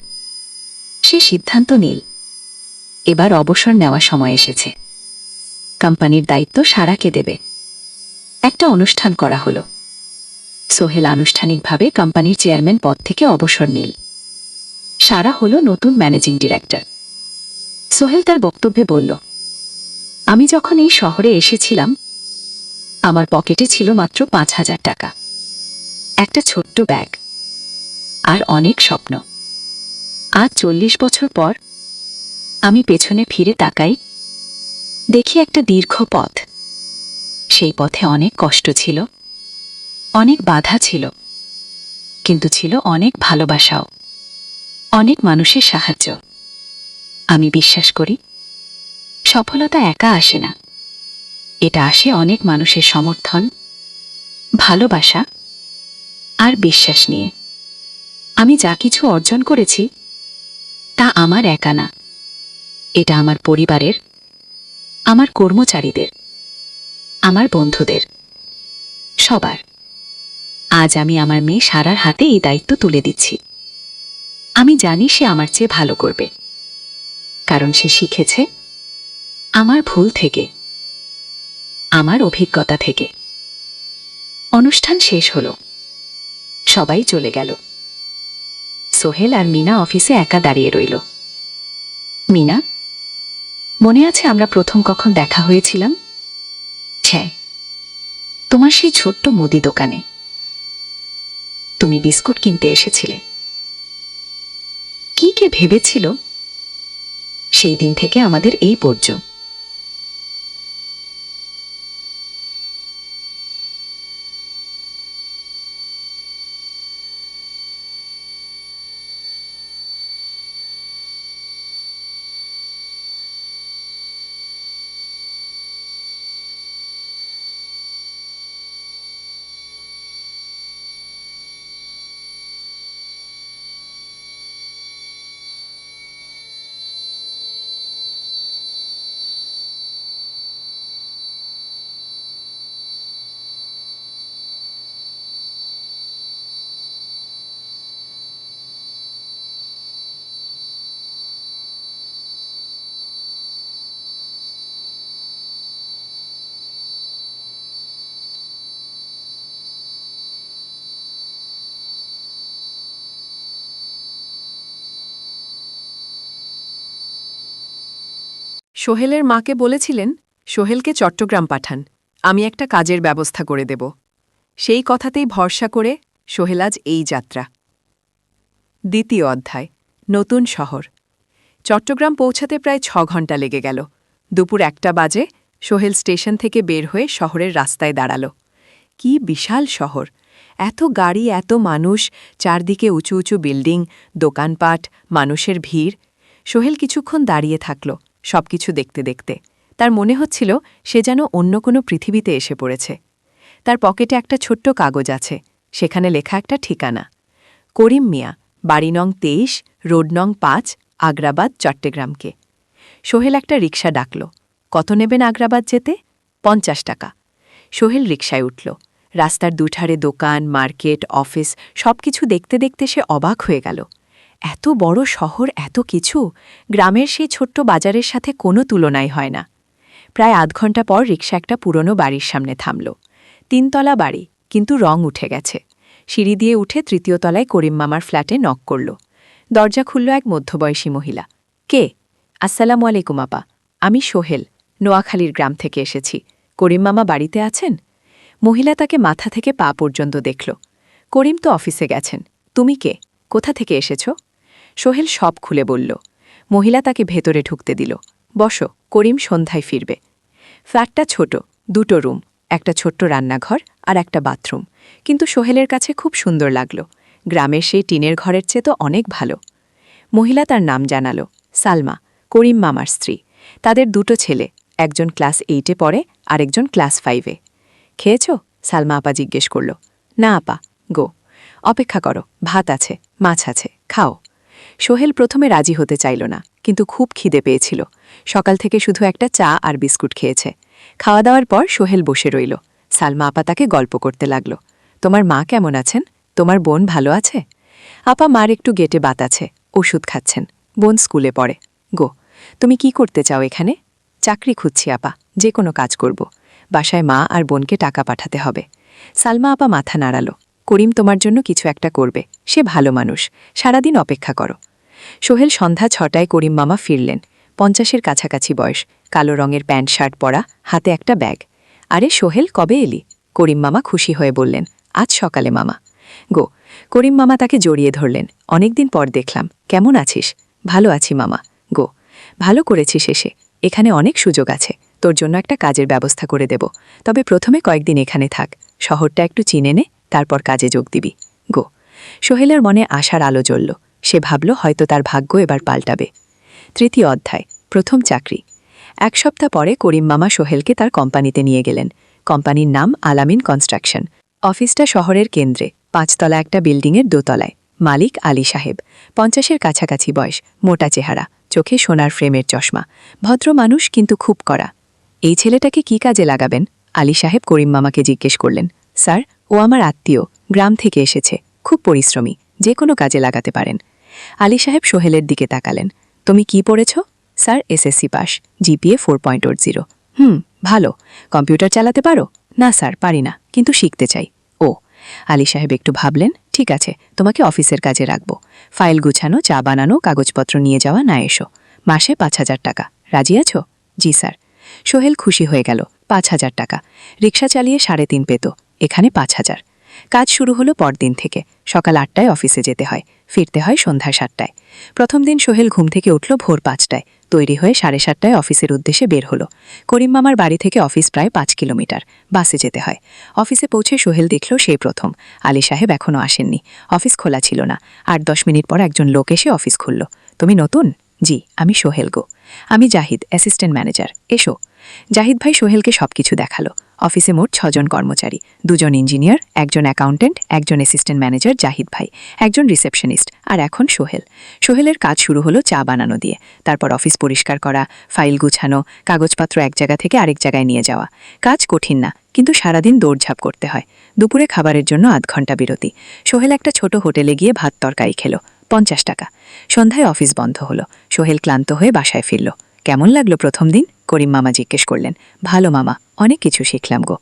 সে সিদ্ধান্ত নিল, এবার অবসর নেওয়ার সময় এসেছে। কোম্পানির দায়িত্ব সারাকে দেবে। একটা অনুষ্ঠান করা হলো। সোহেল আনুষ্ঠানিকভাবে কোম্পানির চেয়ারম্যান পদ থেকে অবসর নিল। সারা হল নতুন ম্যানেজিং ডিরেক্টর। সোহেল তার বক্তব্যে বলল, আমি যখন এই শহরে এসেছিলাম, আমার পকেটে ছিল মাত্র ৫,০০০ টাকা, একটা ছোট্ট ব্যাগ আর অনেক স্বপ্ন। আজ ৪০ বছর পর আমি পেছনে ফিরে তাকাই, দেখি একটা দীর্ঘ পথ। সেই পথে অনেক কষ্ট ছিল, অনেক বাধা ছিল, কিন্তু ছিল অনেক ভালোবাসাও, অনেক মানুষের সাহায্য। আমি বিশ্বাস করি সফলতা একা আসে না, এটা আসে অনেক মানুষের সমর্থন, ভালোবাসা আর বিশ্বাস নিয়ে। আমি যা কিছু অর্জন করেছি তা আমার একা না, এটা আমার পরিবারের, আমার কর্মচারীদের, আমার বন্ধুদের, সবার। আজ আমি আমার মেয়ে সারার হাতে এই দায়িত্ব তুলে দিচ্ছি। আমি জানি সে আমার চেয়ে ভালো করবে, কারণ সে শিখেছে আমার ভুল থেকে, আমার অভিজ্ঞতা থেকে। অনুষ্ঠান শেষ হলো, সবাই চলে গেল। সোহেল আর মিনা অফিসে একা দাঁড়িয়ে রইল। মিনা, মনে আছে আমরা প্রথম কখন দেখা হয়েছিলাম? হ্যাঁ, তোমার সেই ছোট্ট মুদি দোকানে। তুমি বিস্কুট কিনতে এসেছিলে। কি কে ভেবেছিল সেই দিন থেকে আমাদের এই পর্যন্ত। সোহেলের মাকে বলেছিলেন সোহেলকে চট্টগ্রাম পাঠান, আমি একটা কাজের ব্যবস্থা করে দেব। সেই কথাতেই ভরসা করে সোহেল আজ এই যাত্রা। দ্বিতীয় অধ্যায়, নতুন শহর। চট্টগ্রাম পৌঁছাতে প্রায় 6 ঘন্টা লেগে গেল। দুপুর 1টা বাজে সোহেল স্টেশন থেকে বের হয়ে শহরের রাস্তায় দাঁড়াল। কি বিশাল শহর! এত গাড়ি, এত মানুষ, চারদিকে উঁচু উঁচু বিল্ডিং, দোকানপাট, মানুষের ভিড়। সোহেল কিছুক্ষণ দাঁড়িয়ে থাকল সবকিছু দেখতে দেখতে। তার মনে হচ্ছিল সে যেন অন্য কোনো পৃথিবীতে এসে পড়েছে। তার পকেটে একটা ছোট্ট কাগজ আছে, সেখানে লেখা একটা ঠিকানা, করিম মিয়া, বাড়ি নং 23, রোড নং 5, আগ্রাবাদ, চট্টগ্রামকে। সোহেল একটা রিকশা ডাকল। কত নেবেন আগ্রাবাদ যেতে? 50 টাকা। সোহেল রিকশায় উঠল। রাস্তার দুধারে দোকান, মার্কেট, অফিস সবকিছু দেখতে দেখতে সে অবাক হয়ে গেল। এত বড় শহর, এত কিছু! গ্রামের সেই ছোট্ট বাজারের সাথে কোনো তুলনাই হয় না। প্রায় আধ ঘন্টা পর রিকশা একটা পুরনো বাড়ির সামনে থামল। 3 তলা বাড়ি, কিন্তু রং উঠে গেছে। সিঁড়ি দিয়ে উঠে 3য় তলায় করিম মামার ফ্ল্যাটে নক করল। দরজা খুলল এক মধ্যবয়সী মহিলা। কে? আসসালামু আলাইকুম আপা, আমি সোহেল, নোয়াখালীর গ্রাম থেকে এসেছি। করিম মামা বাড়িতে আছেন? মহিলা তাকে মাথা থেকে পা পর্যন্ত দেখল। করিম তো অফিসে গেছেন। তুমি কে? কোথা থেকে এসেছ? সোহেল সব খুলে বলল। মহিলা তাকে ভেতরে ঢুকতে দিল। বসো, করিম সন্ধ্যায় ফিরবে। ফ্ল্যাটটা ছোট, 2টো রুম, একটা ছোট্ট রান্নাঘর আর একটা বাথরুম, কিন্তু সোহেলের কাছে খুব সুন্দর লাগল। গ্রামের সেই টিনের ঘরের চেয়ে তো অনেক ভালো। মহিলা তার নাম জানাল, সালমা, করিম মামার স্ত্রী। তাদের 2টো ছেলে, একজন ক্লাস 8-এ পড়ে, আরেকজন ক্লাস 5-এ। খেয়েছ? সালমা আপা জিজ্ঞেস করল। না আপা, গো। অপেক্ষা করো, ভাত আছে, মাছ আছে, খাও। সোহেল প্রথমে রাজি হতে চাইল না, কিন্তু খুব খিদে পেয়েছিল। সকাল থেকে শুধু একটা চা আর বিস্কুট খেয়েছে। খাওয়া দাওয়ার পর সোহেল বসে রইল। সালমা আপা তাকে গল্প করতে লাগল। তোমার মা কেমন আছেন? তোমার বোন ভালো আছে? আপা মার একটু গেটে বাত আছে, ওষুধ খাচ্ছেন। বোন স্কুলে পড়ে। গো, তুমি কি করতে চাও এখানে? চাকরি খুঁজছি আপা, যে কোনো কাজ করব। বাসায় মা আর বোনকে টাকা পাঠাতে হবে। সালমা আপা মাথা নাড়াল। করিম তোমার জন্য কিছু একটা করবে, সে ভালো মানুষ, সারাদিন অপেক্ষা করো। সোহেল সন্ধ্যা 6টায় করিম মামা ফিরলেন। 50-এর কাছাকাছি বয়স, কালো রঙের প্যান্ট শার্ট পরা, হাতে একটা ব্যাগ। আরে সোহেল, কবে এলি? করিম মামা খুশি হয়ে বললেন, আজ সকালে মামা। গো। করিম মামা তাকে জড়িয়ে ধরলেন। অনেকদিন পর দেখলাম, কেমন আছিস? ভালো আছি মামা। গো। ভালো করেছিস এসে, এখানে অনেক সুযোগ আছে, তোর জন্য একটা কাজের ব্যবস্থা করে দেব। তবে প্রথমে কয়েকদিন এখানে থাক, শহরটা একটু চিনে নে, তারপর কাজে যোগ দিবি। গো। সোহেলের মনে আশার আলো জ্বলল। সে ভাবল হয়তো তার ভাগ্য এবার পাল্টাবে। তৃতীয় অধ্যায়, প্রথম চাকরি। এক সপ্তাহ পরে করিম মামা সোহেলকে তার কোম্পানিতে নিয়ে গেলেন। কোম্পানির নাম আলামিন কনস্ট্রাকশন। অফিসটা শহরের কেন্দ্রে, 5 তলা একটা বিল্ডিংয়ের দোতলায়। মালিক আলী সাহেব, 50-এর কাছাকাছি বয়স, মোটা চেহারা, চোখে সোনার ফ্রেমের চশমা। ভদ্র মানুষ, কিন্তু খুব কড়া। এই ছেলেটাকে কি কাজে লাগাবেন? আলী সাহেব করিম মামাকে জিজ্ঞেস করলেন। স্যার, ও আমার আত্মীয়, গ্রাম থেকে এসেছে, খুব পরিশ্রমী, যে কোনো কাজে লাগাতে পারেন। আলী সাহেব সোহেলের দিকে তাকালেন। তুমি কি পড়েছ? Sir, SSC pass, GPA 4.0। ভালো। কম্পিউটার চালাতে পারো? না স্যার, পারি না, কিন্তু শিখতে চাই। ও। আলী সাহেব একটু ভাবলেন। ঠিক আছে, তোমাকে অফিসের কাজে রাখব। ফাইল গুছানো, চা বানানো, কাগজপত্র নিয়ে যাওয়া, না এসো। মাসে 5,000 টাকা। রাজি আছো? জি স্যার। সোহেল খুশি হয়ে গেল। 5,000 টাকা। রিকশা চালিয়ে 3.5 পেত, এখানে 5,000। কাজ শুরু হলো পরদিন থেকে। সকাল 8টায় অফিসে যেতে হয়, ফিরতে হয় সন্ধ্যা 7টায়। প্রথম দিন সোহেল ঘুম থেকে উঠল ভোর 5টায়, তৈরি হয়ে 7:30টায় অফিসের উদ্দেশ্যে বের হলো। করিম মামার বাড়ি থেকে অফিস প্রায় 5 কিলোমিটার, বাসে যেতে হয়। অফিসে পৌঁছে সোহেল দেখল সেই প্রথম আলী সাহেব এখনও আসেননি। অফিস খোলা ছিল না। 8-10 মিনিট পর একজন লোক এসে অফিস খুলল। তুমি নতুন? জি, আমি সোহেল গো। আমি জাহিদ, অ্যাসিস্ট্যান্ট ম্যানেজার। এসো। জাহিদ ভাই সোহেলকে সবকিছু দেখালো। অফিসে মোট 6 জন কর্মচারী, 2 জন ইঞ্জিনিয়ার, 1 জন অ্যাকাউন্টেন্ট, 1 জন অ্যাসিস্ট্যান্ট ম্যানেজার জাহিদ ভাই, 1 জন রিসেপশনিস্ট, আর এখন সোহেল। সোহেলের কাজ শুরু হলো চা বানানো দিয়ে, তারপর অফিস পরিষ্কার করা, ফাইল গুছানো, কাগজপত্র এক জায়গা থেকে আরেক জায়গায় নিয়ে যাওয়া। কাজ কঠিন না, কিন্তু সারাদিন দৌড়ঝাঁপ করতে হয়। দুপুরে খাবারের জন্য 0.5 ঘন্টা বিরতি। সোহেল একটা ছোট হোটেলে গিয়ে ভাত তরকারি খেলো, 50 টাকা। সন্ধ্যায় অফিস বন্ধ হলো। সোহেল ক্লান্ত হয়ে বাসায় ফিরল। কেমন লাগলো প্রথম দিন? করিম মামা জিজ্ঞেস করলেন। ভালো মামা, অনেক কিছু শিখলাম গো।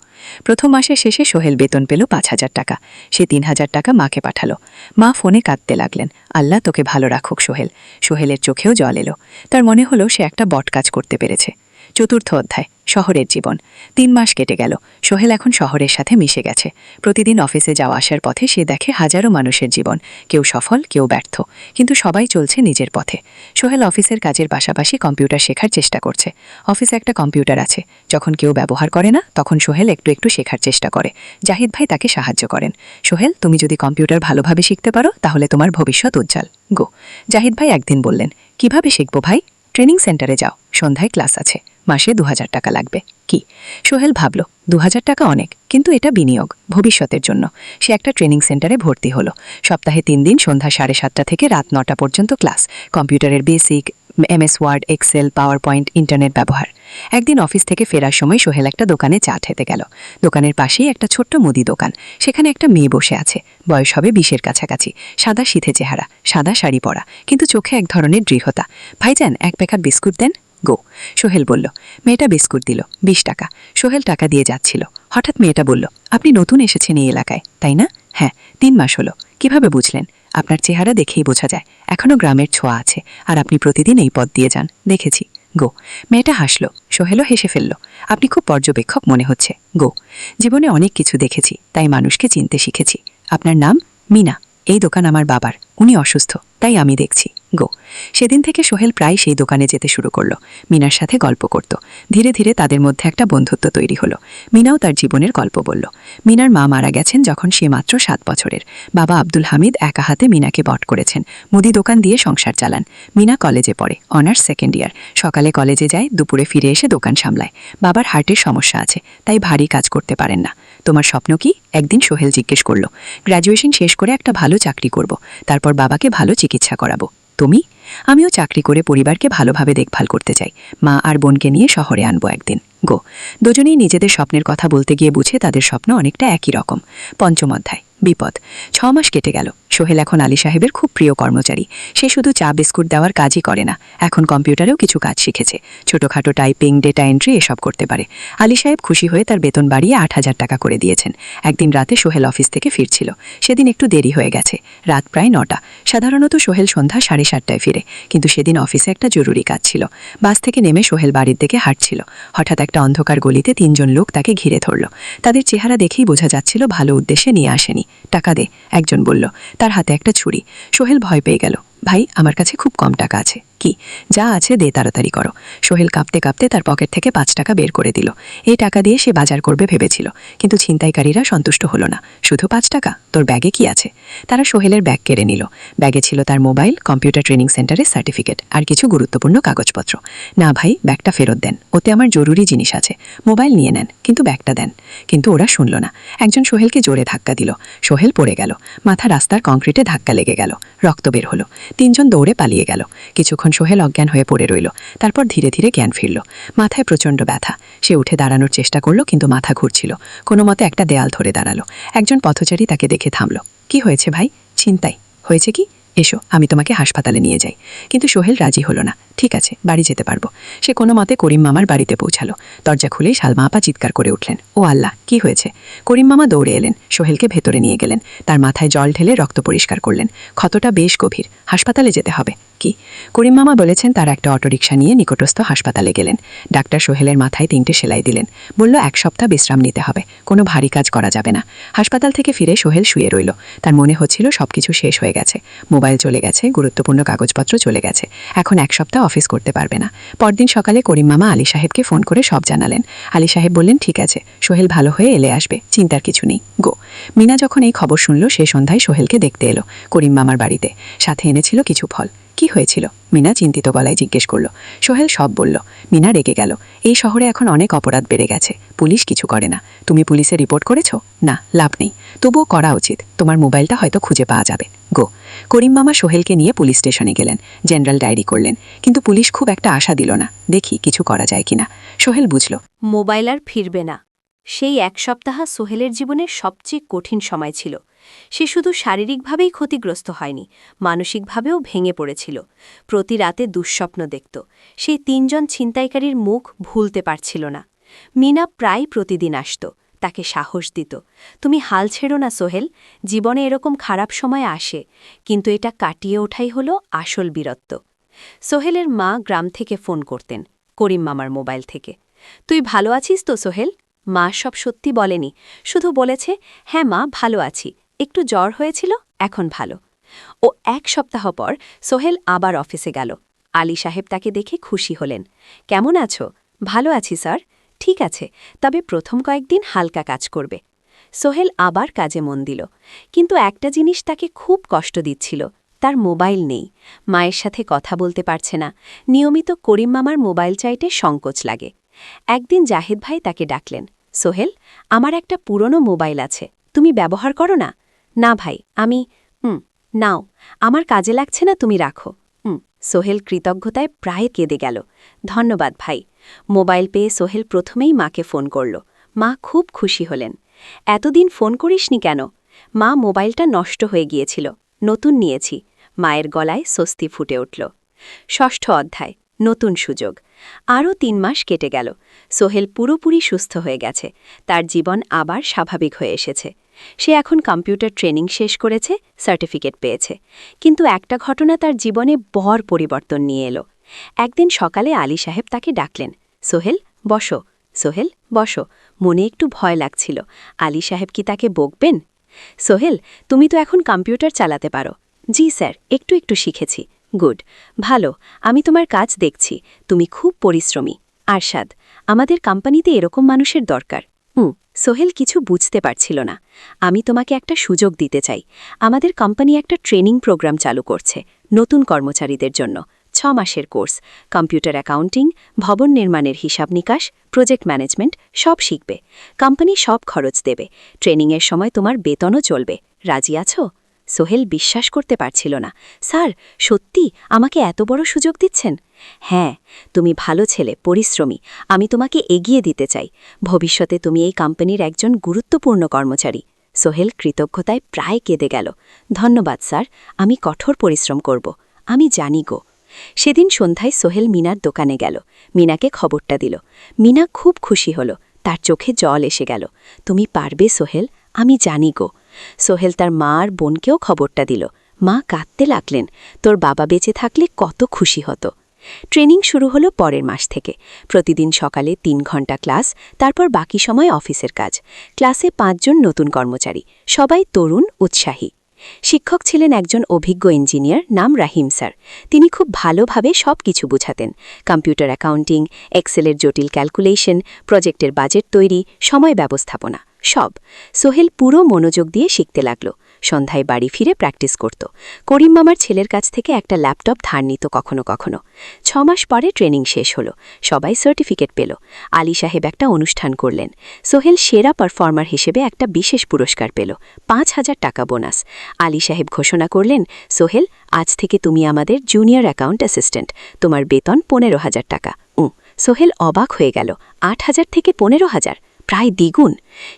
প্রথম মাসের শেষে সোহেল বেতন পেল 5,000 টাকা। সে 3,000 টাকা মাকে পাঠালো। মা ফোনে কাঁদতে লাগলেন। আল্লাহ তোকে ভালো রাখুক সোহেল। সোহেলের চোখেও জল এলো। তার মনে হলো সে একটা বট কাজ করতে পেরেছে। চতুর্থ অধ্যায়, শহরের জীবন। 3 মাস কেটে গেল। সোহেল এখন শহরের সাথে মিশে গেছে। প্রতিদিন অফিসে যাওয়া আসার পথে সে দেখে হাজারো মানুষের জীবন, কেউ সফল, কেউ ব্যর্থ, কিন্তু সবাই চলছে নিজের পথে। সোহেল অফিসের কাজের পাশাপাশি কম্পিউটার শেখার চেষ্টা করছে। অফিসে একটা কম্পিউটার আছে, যখন কেউ ব্যবহার করে না তখন সোহেল একটু একটু শেখার চেষ্টা করে। জাহিদ ভাই তাকে সাহায্য করেন। সোহেল, তুমি যদি কম্পিউটার ভালোভাবে শিখতে পারো তাহলে তোমার ভবিষ্যৎ উজ্জ্বল গো। জাহিদ ভাই একদিন বললেন, কিভাবে শিখবো ভাই? ট্রেনিং সেন্টারে যাও, সন্ধ্যায় ক্লাস আছে, মাসে 2,000 টাকা লাগবে। কি? সোহেল ভাবল, 2,000 টাকা অনেক, কিন্তু এটা বিনিয়োগ, ভবিষ্যতের জন্য। সে একটা ট্রেনিং সেন্টারে ভর্তি হলো। সপ্তাহে 3 দিন সন্ধ্যা 7:30 থেকে রাত 9টা পর্যন্ত ক্লাস। কম্পিউটারের basic, MS Word, Excel, PowerPoint, internet ব্যবহার। একদিন অফিস থেকে ফেরার সময় সোহেল একটা দোকানে চা খেতে গেল। দোকানের পাশেই একটা ছোট্ট মুদি দোকান। সেখানে একটা মেয়ে বসে আছে, বয়স হবে 20-এর কাছাকাছি, সাদা সিথে চেহারা, সাদা শাড়ি পরা, কিন্তু চোখে এক ধরনের দৃঢ়তা। ভাইজান, 1 প্যাকেট বিস্কুট দেন গো। সোহেল বলল। মেয়েটা বিস্কুট দিল, 20 টাকা। সোহেল টাকা দিয়ে যাচ্ছিল। হঠাৎ মেয়েটা বলল, আপনি নতুন এসেছেন এই এলাকায়, তাই না? হ্যাঁ, 3 মাস হলো। কিভাবে বুঝলেন? আপনার চেহারা দেখেই বোঝা যায়, এখনও গ্রামের ছোঁয়া আছে, আর আপনি প্রতিদিন এই পথ দিয়ে যান, দেখেছি গো। মেয়েটা হাসল। সোহেলও হেসে ফেলল। আপনি খুব পর্যবেক্ষক মনে হচ্ছে গো। জীবনে অনেক কিছু দেখেছি, তাই মানুষকে চিনতে শিখেছি। আপনার নাম? মিনা। এই দোকান আমার বাবার, উনি অসুস্থ, তাই আমি দেখছি গো। সেদিন থেকে সোহেল প্রায় সেই দোকানে যেতে শুরু করলো। মিনার সাথে গল্প করত। ধীরে ধীরে তাদের মধ্যে একটা বন্ধুত্ব তৈরি হলো। মিনাও তার জীবনের গল্প বলল। মিনার মা মারা গেছেন যখন সে মাত্র 7 বছরের। বাবা আব্দুল হামিদ একা হাতে মিনাকে বট করেছেন। মুদি দোকান দিয়ে সংসার চালান। মিনা কলেজে পড়ে, অনার্স 2nd ইয়ার। সকালে কলেজে যায়, দুপুরে ফিরে এসে দোকান সামলায়। বাবার হার্টের সমস্যা আছে, তাই ভারী কাজ করতে পারেন না। তোমার স্বপ্ন কি? একদিন সোহেল জিজ্ঞেস করল। গ্র্যাজুয়েশন শেষ করে একটা ভালো চাকরি করব, তারপর বাবাকে ভালো চিকিৎসা করাবো। তুমি? আমিও চাকরি করে পরিবারকে ভালোভাবে দেখভাল করতে চাই। মা আর বোনকে নিয়ে শহরে আনবো একদিন গো। দুজনেই নিজেদের স্বপ্নের কথা বলতে গিয়ে বুঝে তাদের স্বপ্ন অনেকটা একই রকম। পঞ্চম অধ্যায়, বিপদ। 6 মাস কেটে গেল। সোহেল এখন আলী সাহেবের খুব প্রিয় কর্মচারী। সে শুধু চা বিস্কুট দেওয়ার কাজই করে না, এখন কম্পিউটারেও কিছু কাজ শিখেছে। ছোটখাটো টাইপিং, ডেটা এন্ট্রি এসব করতে পারে। আলী সাহেব খুশি হয়ে তার বেতন বাড়িয়ে 8,000 টাকা করে দিয়েছেন। একদিন রাতে সোহেল অফিস থেকে ফিরছিল। সেদিন একটু দেরি হয়ে গেছে, রাত প্রায় 9টা। সাধারণত সোহেল সন্ধ্যা 7:30টায় ফিরে, কিন্তু সেদিন অফিসে একটা জরুরি কাজ ছিল। বাস থেকে নেমে সোহেল বাড়ির দিকে হাঁটছিল। হঠাৎ একটা অন্ধকার গলিতে 3 জন লোক তাকে ঘিরে ধরল। তাদের চেহারা দেখেই বোঝা যাচ্ছিল ভালো উদ্দেশ্যে নিয়ে আসেনি। টাকা দে, একজন বলল। তার হাতে একটা ছুরি। সোহেল ভয় পেয়ে গেল। ভাই আমার কাছে খুব কম টাকা আছে। কি যা আছে দে, তাড়াতাড়ি করো। সোহেল কাঁপতে কাঁপতে তার পকেট থেকে 5 টাকা বের করে দিল। এই টাকা দিয়ে সে বাজার করবে ভেবেছিল, কিন্তু ছিনতাইকারীরা সন্তুষ্ট হলো না। শুধু 5 টাকা? তোর ব্যাগে কি আছে? তারা সোহেলের ব্যাগ কেড়ে নিল। ব্যাগে ছিল তার মোবাইল, কম্পিউটার ট্রেনিং সেন্টারের সার্টিফিকেট আর কিছু গুরুত্বপূর্ণ কাগজপত্র। না ভাই, ব্যাগটা ফেরত দেন, ওতে আমার জরুরি জিনিস আছে। মোবাইল নিয়ে নেন, কিন্তু ব্যাগটা দেন। কিন্তু ওরা শুনল না। একজন সোহেলকে জোরে ধাক্কা দিল। সোহেল পড়ে গেল। মাথা রাস্তার কংক্রিটে ধাক্কা লেগে গেল। রক্ত বের হলো। 3 জন দৌড়ে পালিয়ে গেল। কিছুক্ষণ সোহেল অজ্ঞান হয়ে পড়ে রইল। তারপর ধীরে ধীরে জ্ঞান ফিরল। মাথায় প্রচণ্ড ব্যথা। সে উঠে দাঁড়ানোর চেষ্টা করল, কিন্তু মাথা ঘুরছিল। কোনো মতে একটা দেয়াল ধরে দাঁড়ালো। একজন পথচারী তাকে দেখে থামল। কি হয়েছে ভাই? ছিনতাই হয়েছে কি? এসো, আমি তোমাকে হাসপাতালে নিয়ে যাই। কিন্তু সোহেল রাজি হলো না। ঠিক আছে, বাড়ি যেতে পারবো। সে কোনো মতে করিম মামার বাড়িতে পৌঁছালো। দরজা খুলেই সালমা আপা চিৎকার করে উঠলেন, ও আল্লাহ, কি হয়েছে? করিম মামা দৌড়ে এলেন, সোহেলকে ভেতরে নিয়ে গেলেন। তার মাথায় জল ঢেলে রক্ত পরিষ্কার করলেন। ক্ষতটা বেশ গভীর, হাসপাতালে যেতে হবে। কি? করিম মামা বলেছেন তার একটা অটোরিকশা নিয়ে নিকটস্থ হাসপাতালে গেলেন। ডাক্তার সোহেলের মাথায় 3টে সেলাই দিলেন। বলল 1 সপ্তাহ বিশ্রাম নিতে হবে, কোনো ভারী কাজ করা যাবে না। হাসপাতাল থেকে ফিরে সোহেল শুয়ে রইল। তার মনে হচ্ছিল সবকিছু শেষ হয়ে গেছে। মোবাইল চলে গেছে, গুরুত্বপূর্ণ কাগজপত্র চলে গেছে। এখন 1 সপ্তাহ অফিস করতে পারবে না। পরদিন সকালে করিম মামা আলী সাহেবকে ফোন করে সব জানালেন। আলী সাহেব বললেন, ঠিক আছে, সোহেল ভালো হয়ে এলে আসবে, চিন্তার কিছু নেই, গো। মিনা যখন এই খবর শুনল, সে সন্ধ্যায় সোহেলকে দেখতে এলো করিম মামার বাড়িতে। সাথে এনেছিল কিছু ফল। কি হয়েছিল? মিনা চিন্তিত গলায় জিজ্ঞেস করল। সোহেল সব বলল। মিনা রেগে গেল। এই শহরে এখন অনেক অপরাধ বেড়ে গেছে, পুলিশ কিছু করে না। তুমি পুলিশে রিপোর্ট করেছো? না, লাভ নেই। তবুও করা উচিত, তোমার মোবাইলটা হয়তো খুঁজে পাওয়া যাবে, গো। করিম মামা সোহেলকে নিয়ে পুলিশ স্টেশনে গেলেন। জেনারেল ডায়েরি করলেন, কিন্তু পুলিশ খুব একটা আশা দিল না। দেখি কিছু করা যায় কিনা। সোহেল বুঝল মোবাইল আর ফিরবে না। সেই 1 সপ্তাহ সোহেলের জীবনের সবচেয়ে কঠিন সময় ছিল। সে শুধু শারীরিকভাবেই ক্ষতিগ্রস্ত হয়নি, মানসিকভাবেও ভেঙে পড়েছিল। প্রতি রাতে দুঃস্বপ্ন দেখত। সেই 3 জন ছিনতাইকারীর মুখ ভুলতে পারছিল না। মিনা প্রায় প্রতিদিন আসত, তাকে সাহস দিত। তুমি হাল ছেড়ো না সোহেল, জীবনে এরকম খারাপ সময় আসে, কিন্তু এটা কাটিয়ে ওঠাই হলো আসল বীরত্ব। সোহেলের মা গ্রাম থেকে ফোন করতেন, করিম মামার মোবাইল থেকে। তুই ভালো আছিস তো সোহেল? মা সব সত্যি বলেনি, শুধু বলেছে, হ্যাঁ মা, ভালো আছি, একটু জ্বর হয়েছিল, এখন ভালো। ও 1 সপ্তাহ পর সোহেল আবার অফিসে গেল। আলী সাহেব তাকে দেখে খুশি হলেন। কেমন আছো? ভালো আছি স্যার। ঠিক আছে, তবে প্রথম কয়েকদিন হালকা কাজ করবে। সোহেল আবার কাজে মন দিল। কিন্তু একটা জিনিস তাকে খুব কষ্ট দিচ্ছিল, তার মোবাইল নেই। মায়ের সাথে কথা বলতে পারছে না। নিয়মিত করিম মামার মোবাইল চাইতে সংকোচ লাগে। একদিন জাহেদ ভাই তাকে ডাকলেন, সোহেল, আমার একটা পুরনো মোবাইল আছে, তুমি ব্যবহার করো না? না ভাই, আমি নাও, আমার কাজে লাগছে না, তুমি রাখো। সোহেল কৃতজ্ঞতায় প্রায় কেঁদে গেল। ধন্যবাদ ভাই। মোবাইল পেয়ে সোহেল প্রথমেই মাকে ফোন করল। মা খুব খুশি হলেন। এতদিন ফোন করিসনি কেন? মা, মোবাইলটা নষ্ট হয়ে গিয়েছিল, নতুন নিয়েছি। মায়ের গলায় স্বস্তি ফুটে উঠল। 6ষ্ঠ অধ্যায়, নতুন সুযোগ। আরও 3 মাস কেটে গেল। সোহেল পুরোপুরি সুস্থ হয়ে গেছে। তার জীবন আবার স্বাভাবিক হয়ে এসেছে। সে এখন কম্পিউটার ট্রেনিং শেষ করেছে, সার্টিফিকেট পেয়েছে। কিন্তু একটা ঘটনা তার জীবনে বড় পরিবর্তন নিয়ে এলো। একদিন সকালে আলী সাহেব তাকে ডাকলেন, সোহেল, বসো। সোহেল বসো। মনে একটু ভয় লাগছিল। আলী সাহেব কি তাকে বকবেন? সোহেল, তুমি তো এখন কম্পিউটার চালাতে পারো। জি স্যার, একটু একটু শিখেছি। গুড, ভালো, আমি তোমার কাজ দেখছি, তুমি খুব পরিশ্রমী। আরশাদ, আমাদের কোম্পানিতে এরকম মানুষের দরকার। সোহেল কিছু বুঝতে পারছিল না। আমি তোমাকে একটা সুযোগ দিতে চাই। আমাদের কোম্পানি একটা ট্রেনিং প্রোগ্রাম চালু করছে, নতুন কর্মচারীদের জন্য। 6 মাসের কোর্স, কম্পিউটার অ্যাকাউন্টিং, ভবন নির্মাণের হিসাব নিকাশ, প্রজেক্ট ম্যানেজমেন্ট, সব শিখবে। কোম্পানি সব খরচ দেবে। ট্রেনিংয়ের সময় তোমার বেতনও চলবে। রাজি আছো? সোহেল বিশ্বাস করতে পারছিল না। স্যার, সত্যি আমাকে এত বড় সুযোগ দিচ্ছেন? হ্যাঁ, তুমি ভালো ছেলে, পরিশ্রমী, আমি তোমাকে এগিয়ে দিতে চাই। ভবিষ্যতে তুমি এই কোম্পানির একজন গুরুত্বপূর্ণ কর্মচারী। সোহেল কৃতজ্ঞতায় প্রায় কেঁদে গেল। ধন্যবাদ স্যার, আমি কঠোর পরিশ্রম করব, আমি জানি গো। সেদিন সন্ধ্যায় সোহেল মিনার দোকানে গেল। মিনাকে খবরটা দিল। মিনা খুব খুশি হল, তার চোখে জল এসে গেল। তুমি পারবে সোহেল, আমি জানি গো। সোহেল তার মা আর বোনকেও খবরটা দিল। মা কাঁদতে লাগলেন, তোর বাবা বেঁচে থাকলে কত খুশি হতো। ট্রেনিং শুরু হলো পরের মাস থেকে। প্রতিদিন সকালে 3 ঘন্টা ক্লাস, তারপর বাকি সময় অফিসের কাজ। ক্লাসে 5 জন নতুন কর্মচারী, সবাই তরুণ, উৎসাহী। শিক্ষক ছিলেন একজন অভিজ্ঞ ইঞ্জিনিয়ার, নাম রাহিম স্যার। তিনি খুব ভালোভাবে সব কিছু বুঝাতেন। কম্পিউটার অ্যাকাউন্টিং, এক্সেলের জটিল ক্যালকুলেশন, প্রজেক্টের বাজেট তৈরি, সময় ব্যবস্থাপনা, সব। সোহেল পুরো মনোযোগ দিয়ে শিখতে লাগল। সন্ধ্যায় বাড়ি ফিরে প্র্যাকটিস করত। করিম মামার ছেলের কাছ থেকে একটা ল্যাপটপ ধার নিত কখনো কখনো। 6 মাস পরে ট্রেনিং শেষ হলো, সবাই সার্টিফিকেট পেল। আলী সাহেব একটা অনুষ্ঠান করলেন। সোহেল সেরা পারফর্মার হিসেবে একটা বিশেষ পুরস্কার পেল, 5,000 টাকা বোনাস। আলী সাহেব ঘোষণা করলেন, সোহেল, আজ থেকে তুমি আমাদের জুনিয়র অ্যাকাউন্ট অ্যাসিস্ট্যান্ট, তোমার বেতন 15,000 টাকা। সোহেল অবাক হয়ে গেল, 8,000 থেকে 15,000, প্রায় দ্বিগুণ।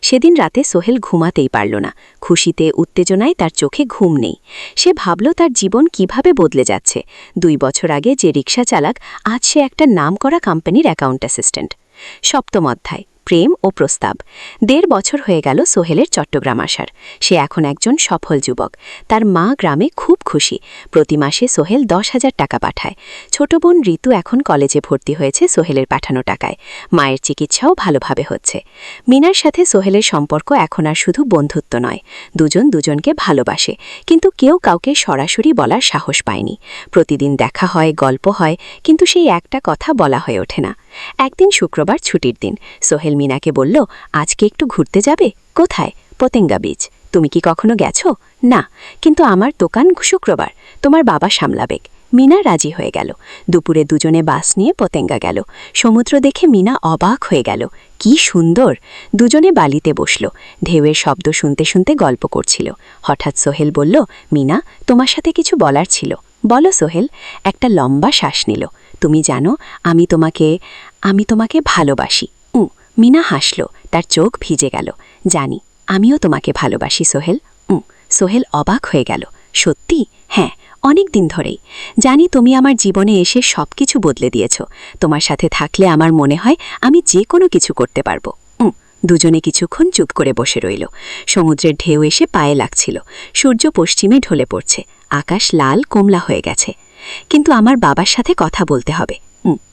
সেদিন রাতে সোহেল ঘুমাতেই পারল না। খুশিতে উত্তেজনায় তার চোখে ঘুম নেই। সে ভাবল তার জীবন কিভাবে বদলে যাচ্ছে। 2 বছর আগে যে রিক্সা চালাক, আজ সে একটা নামকরা কোম্পানির অ্যাকাউন্ট অ্যাসিস্ট্যান্ট। 7ম অধ্যায়, প্রেম ও প্রস্তাব। 1.5 বছর হয়ে গেল সোহেলের চট্টগ্রাম আসার। সে এখন একজন সফল যুবক। তার মা গ্রামে খুব খুশি। প্রতি মাসে সোহেল 10,000 টাকা পাঠায়। ছোট বোন ঋতু এখন কলেজে ভর্তি হয়েছে সোহেলের পাঠানো টাকায়। মায়ের চিকিৎসাও ভালোভাবে হচ্ছে। মিনার সাথে সোহেলের সম্পর্ক এখন আর শুধু বন্ধুত্ব নয়, দুজন দুজনকে ভালোবাসে, কিন্তু কেউ কাউকে সরাসরি বলার সাহস পায়নি। প্রতিদিন দেখা হয়, গল্প হয়, কিন্তু সেই একটা কথা বলা হয়ে ওঠে না। একদিন শুক্রবার ছুটির দিন। সোহেল মিনাকে বলল, আজকে একটু ঘুরতে যাবে? কোথায়? পতেঙ্গা বিচ। তুমি কি কখনো গেছো? না, কিন্তু আমার দোকান শুক্রবার, তোমার বাবা সামলাবে। মিনা রাজি হয়ে গেল। দুপুরে দুজনে বাস নিয়ে পতেঙ্গা গেল। সমুদ্র দেখে মিনা অবাক হয়ে গেল। কি সুন্দর! দুজনে বালিতে বসল। ঢেউয়ের শব্দ শুনতে শুনতে গল্প করছিল। হঠাৎ সোহেল বলল, মিনা, তোমার সাথে কিছু বলার ছিল। বলো সোহেল। একটা লম্বা শ্বাস নিল। তুমি জানো, আমি তোমাকে ভালোবাসি। মিনা হাসল, তার চোখ ভিজে গেল। জানি, আমিও তোমাকে ভালোবাসি সোহেল। সোহেল অবাক হয়ে গেল। সত্যি? হ্যাঁ, অনেক দিন ধরেই। জানি তুমি আমার জীবনে এসে সবকিছু বদলে দিয়েছ। তোমার সাথে থাকলে আমার মনে হয় আমি যে কোনো কিছু করতে পারবো। দুজনে কিছুক্ষণ চুপ করে বসে রইল। সমুদ্রের ঢেউ এসে পায়ে লাগছিল। সূর্য পশ্চিমে ঢলে পড়ছে। আকাশ লাল কমলা হয়ে গেছে। কিন্তু আমার বাবার সাথে কথা বলতে হবে।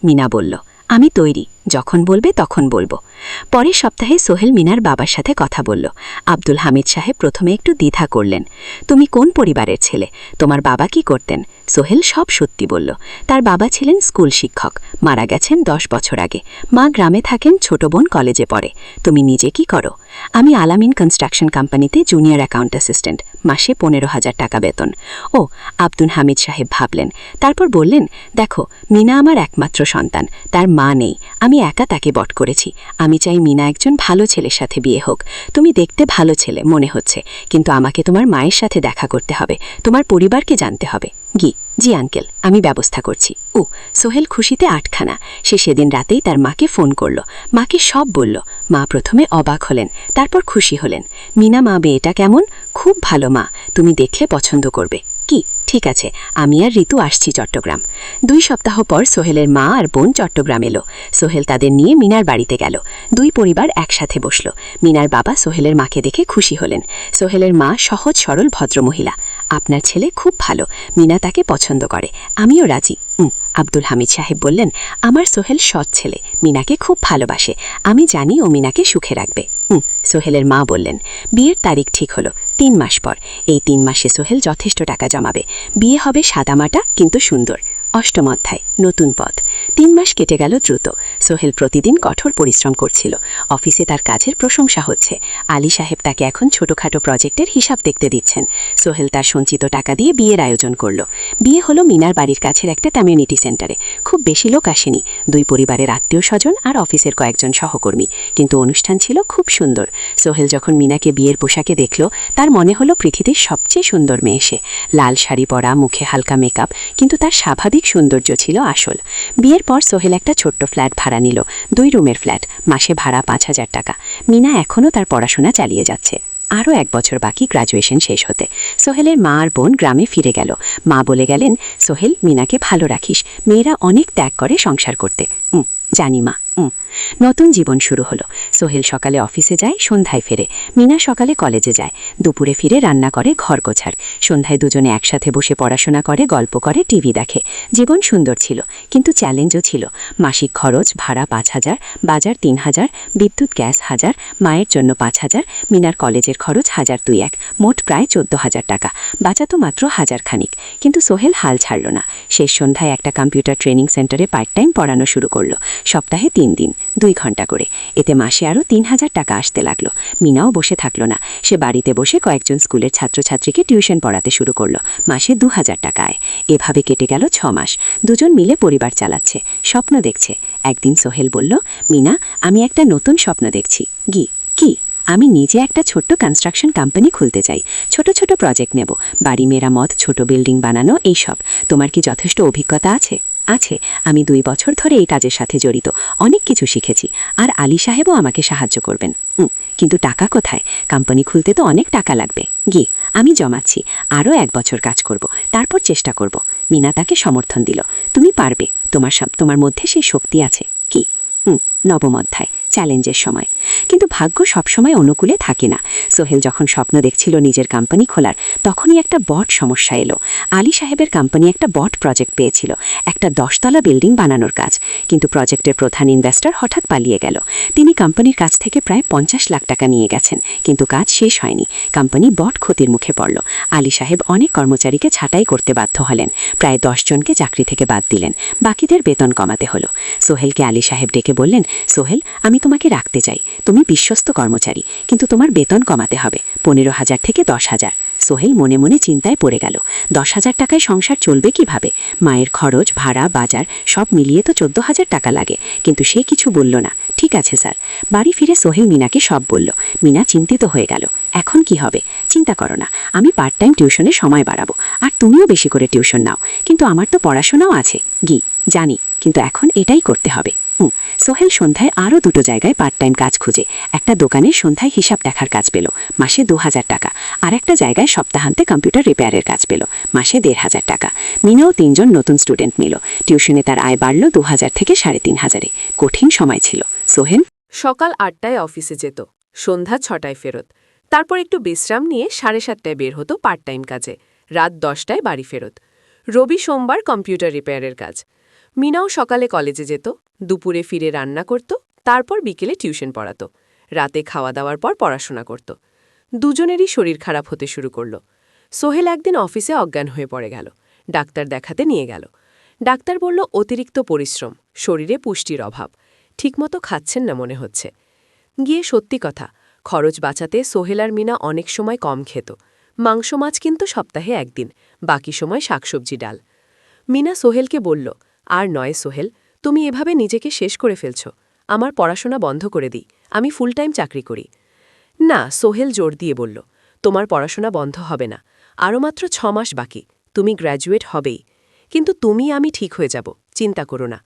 মিনা বলল, আমি তৈরি, যখন বলবে তখন বলবো। পরের সপ্তাহে সোহেল মিনার বাবার সাথে কথা বলল। আব্দুল হামিদ সাহেব প্রথমে একটু দ্বিধা করলেন। তুমি কোন পরিবারের ছেলে? তোমার বাবা কি করতেন? সোহেল সব সত্যি বলল। তার বাবা ছিলেন স্কুল শিক্ষক, মারা গেছেন 10 বছর আগে। মা গ্রামে থাকেন, ছোট বোন কলেজে পড়ে। তুমি নিজে কি করো? আমি আলামিন কনস্ট্রাকশন কোম্পানিতে জুনিয়র অ্যাকাউন্ট অ্যাসিস্ট্যান্ট, মাসে 15,000 টাকা বেতন। ও, আব্দুল হামিদ সাহেব ভাবলেন। তারপর বললেন, দেখো, মিনা আমার একমাত্র সন্তান, তার মা নেই, আমি একা তাকে বট করেছি। আমি চাই মিনা একজন ভালো ছেলের সাথে বিয়ে হোক। তুমি দেখতে ভালো ছেলে মনে হচ্ছে, কিন্তু আমাকে তোমার মায়ের সাথে দেখা করতে হবে, তোমার পরিবারকে জানতে হবে। জি আঙ্কেল, আমি ব্যবস্থা করছি। সোহেল খুশিতে আটখানা। সে সেদিন রাতেই তার মাকে ফোন করল। মাকে সব বলল। মা প্রথমে অবাক হলেন, তারপর খুশি হলেন। মিনা, মা, মেয়েটা কেমন? খুব ভালো মা, তুমি দেখলে পছন্দ করবে। কি? ঠিক আছে, আমি আর ঋতু আসছি চট্টগ্রাম। 2 সপ্তাহ পর সোহেলের মা আর বোন চট্টগ্রাম এলো। সোহেল তাদের নিয়ে মিনার বাড়িতে গেল। 2 পরিবার একসাথে বসল। মিনার বাবা সোহেলের মাকে দেখে খুশি হলেন। সোহেলের মা সহজ সরল ভদ্রমহিলা। আপনার ছেলে খুব ভালো, মিনা তাকে পছন্দ করে, আমিও রাজি। আব্দুল হামিদ সাহেব বললেন, আমার সোহেল সৎ ছেলে, মিনাকে খুব ভালোবাসে, আমি জানি ও মিনাকে সুখে রাখবে। সোহেলের মা বললেন, বিয়ের তারিখ ঠিক হলো 3 মাস পর। এই 3 মাসে সোহেল যথেষ্ট টাকা জমাবে। বিয়ে হবে সাদামাটা কিন্তু সুন্দর। 8ম অধ্যায়, নতুন পথ। 3 মাস কেটে গেল দ্রুত। সোহেল প্রতিদিন কঠোর পরিশ্রম করছিল। অফিসে তার কাজের প্রশংসা হচ্ছে। আলী সাহেব তাকে এখন ছোটখাটো প্রজেক্টের হিসাব দেখতে দিচ্ছেন। সোহেল তার সঞ্চিত টাকা দিয়ে বিয়ের আয়োজন করল। বিয়ে হলো মিনার বাড়ির কাছের একটা কমিউনিটি সেন্টারে। খুব বেশি লোক আসেনি, 2 পরিবারের আত্মীয় স্বজন আর অফিসের কয়েকজন সহকর্মী, কিন্তু অনুষ্ঠান ছিল খুব সুন্দর। সোহেল যখন মিনাকে বিয়ের পোশাকে দেখল, তার মনে হলো পৃথিবীর সবচেয়ে সুন্দর মেয়ে সে। লাল শাড়ি পরা, মুখে হালকা মেকআপ, কিন্তু তার স্বাভাবিক সৌন্দর্য ছিল আসল। বিয়ের পর সোহেল একটা ছোট্ট ফ্ল্যাট ভাড়া নিল, 2 রুমের ফ্ল্যাট, মাসে ভাড়া 5,000 টাকা। মিনা এখনও তার পড়াশোনা চালিয়ে যাচ্ছে। আরও 1 বছর বাকি গ্রাজুয়েশন শেষ হতে। সোহেলের মা আর বোন গ্রামে ফিরে গেল। মা বলে গেলেন, সোহেল, মিনাকে ভালো রাখিস, মেয়েরা অনেক ত্যাগ করে সংসার করতে। জানি মা। নতুন জীবন শুরু হলো। সোহেল সকালে অফিসে যায়, সন্ধ্যায় ফেরে। মিনা সকালে কলেজে যায়, দুপুরে ফিরে রান্না করে, ঘর গোছার। সন্ধ্যায় দুজনে একসাথে বসে পড়াশোনা করে, গল্প করে, টিভি দেখে। জীবন সুন্দর ছিল, কিন্তু চ্যালেঞ্জও ছিল। মাসিক খরচ, ভাড়া 5,000, বাজার 3,000, বিদ্যুৎ গ্যাস 1,000, মায়ের জন্য 5,000, মিনার কলেজের খরচ 1,002, মোট প্রায় 14,000 টাকা। বাঁচাতো মাত্র 1,000 খানিক। কিন্তু সোহেল হাল ছাড়ল না। শেষ সন্ধ্যায় একটা কম্পিউটার ট্রেনিং সেন্টারে পার্ট টাইম পড়ানো শুরু করলো। সপ্তাহে 3 দিন, 2 ঘন্টা করে। এতে মাসে আরও 3,000 টাকা আসতে লাগলো। মিনাও বসে থাকলো না। সে বাড়িতে বসে কয়েকজন স্কুলের ছাত্রছাত্রীকে টিউশন পড়াতে শুরু করলো। মাসে 2,000 টাকা আয়। এভাবে কেটে গেল 6 মাস। দুজন মিলে পরিবার চালাচ্ছে, স্বপ্ন দেখছে। একদিন সোহেল বলল, মিনা, আমি একটা নতুন স্বপ্ন দেখছি। কি? আমি নিজে একটা ছোট্ট কনস্ট্রাকশন কোম্পানি খুলতে চাই। ছোট ছোট প্রজেক্ট নেব, বাড়ি মেরামত, ছোট বিল্ডিং বানানো, এইসব। তোমার কি যথেষ্ট অভিজ্ঞতা আছে? আছে। আমি 2 বছর ধরে এই কাজের সাথে জড়িত, অনেক কিছু শিখেছি। আর আলী সাহেবও আমাকে সাহায্য করবেন। কিন্তু টাকা কোথায়? কোম্পানি খুলতে তো অনেক টাকা লাগবে। আমি জমাচ্ছি, আরও 1 বছর কাজ করব, তারপর চেষ্টা করব। মিনা তাকে সমর্থন দিল। তুমি পারবে, তোমার মধ্যে সেই শক্তি আছে। নবম অধ্যায়, চ্যালেঞ্জের সময়। কিন্তু ভাগ্য সবসময় অনুকূলে থাকে না। সোহেল যখন স্বপ্ন দেখছিল নিজের কোম্পানি খোলার, তখনই একটা বড় সমস্যা এলো। আলী সাহেবের কোম্পানি একটা বড় প্রজেক্ট পেয়েছিল, একটা 10 তলা বিল্ডিং বানানোর কাজ। কিন্তু প্রজেক্টের প্রধান ইনভেস্টর হঠাৎ পালিয়ে গেল। তিনি কোম্পানির কাছ থেকে প্রায় 50 লাখ টাকা নিয়ে গেছেন, কিন্তু কাজ শেষ হয়নি। কোম্পানি বড় ক্ষতির মুখে পড়ল। আলী সাহেব অনেক কর্মচারীকে ছাঁটাই করতে বাধ্য হলেন। প্রায় 10 জনকে চাকরি থেকে বাদ দিলেন। বাকিদের বেতন কমাতে হলো। সোহেলকে আলী সাহেব ডেকে বললেন, সোহেল, আমি তোমাকে রাখতে চাই। তুমি বিশ্বস্ত কর্মচারী, কিন্তু তোমার বেতন কমাতে হবে 15,000 থেকে 10,000। সোহেল মনে মনে চিন্তায় পড়ে গেল। 10,000 টাকায় সংসার চলবে কিভাবে? মায়ের খরচ, ভাড়া, বাজার সব মিলিয়ে তো 14,000 টাকা লাগে। কিন্তু সে কিছু বলল না। ঠিক আছে স্যার। বাড়ি ফিরে সোহেল মিনাকে সব বলল। মিনা চিন্তিত হয়ে গেল। এখন কি হবে? চিন্তা করো না, আমি পার্ট টাইম টিউশনে সময় বাড়াবো, আর তুমিও বেশি করে টিউশন নাও। কিন্তু আমার তো পড়াশোনাও আছে। জানি, কিন্তু এখন এটাই করতে হবে। সোহেল সন্ধ্যায় আরও 2 জায়গায় পার্ট টাইম কাজ খুঁজে। একটা দোকানে সন্ধ্যায় হিসাব দেখার কাজ পেল, মাসে 2,000 টাকা। আর একটা জায়গায় সপ্তাহান্তে কম্পিউটার রিপেয়ারের কাজ পেল, মাসে 1,500 টাকা। মিনাও 3 জন নতুন স্টুডেন্ট নিল। টিউশনে তার আয় বাড়ল 2,000 থেকে 3,500-এ। কঠিন সময় ছিল। সোহেল সকাল 8টায় অফিসে যেত, সন্ধ্যা 6টায় ফেরত। তারপর একটু বিশ্রাম নিয়ে 7:30টায় বের হতো পার্ট টাইম কাজে। রাত 10টায় বাড়ি ফেরত। রবি সোমবার কম্পিউটার রিপেয়ারের কাজ। মিনাও সকালে কলেজে যেত, দুপুরে ফিরে রান্না করত, তারপর বিকেলে টিউশন পড়াতো। রাতে খাওয়া দাওয়ার পর পড়াশোনা করত। দুজনেরই শরীর খারাপ হতে শুরু করল। সোহেল একদিন অফিসে অজ্ঞান হয়ে পড়ে গেল। ডাক্তার দেখাতে নিয়ে গেল। ডাক্তার বলল, অতিরিক্ত পরিশ্রম, শরীরে পুষ্টির অভাব, ঠিকমতো খাচ্ছেন না মনে হচ্ছে। গিয়ে সত্যি কথা, খরচ বাঁচাতে সোহেল আর মিনা অনেক সময় কম খেত। মাংস মাছ কিন্তু সপ্তাহে 1 দিন, বাকি সময় শাকসবজি ডাল। মিনা সোহেলকে বলল, আর নয় সোহেল, তুমি এভাবে নিজেকে শেষ করে ফেলছ। আমার পড়াশোনা বন্ধ করে দিই, আমি ফুল টাইম চাকরি করি। না, সোহেল জোর দিয়ে বলল, তোমার পড়াশোনা বন্ধ হবে না। আরও মাত্র 6 মাস বাকি, তুমি গ্র্যাজুয়েট হবেই। কিন্তু আমি ঠিক হয়ে যাব, চিন্তা করো না।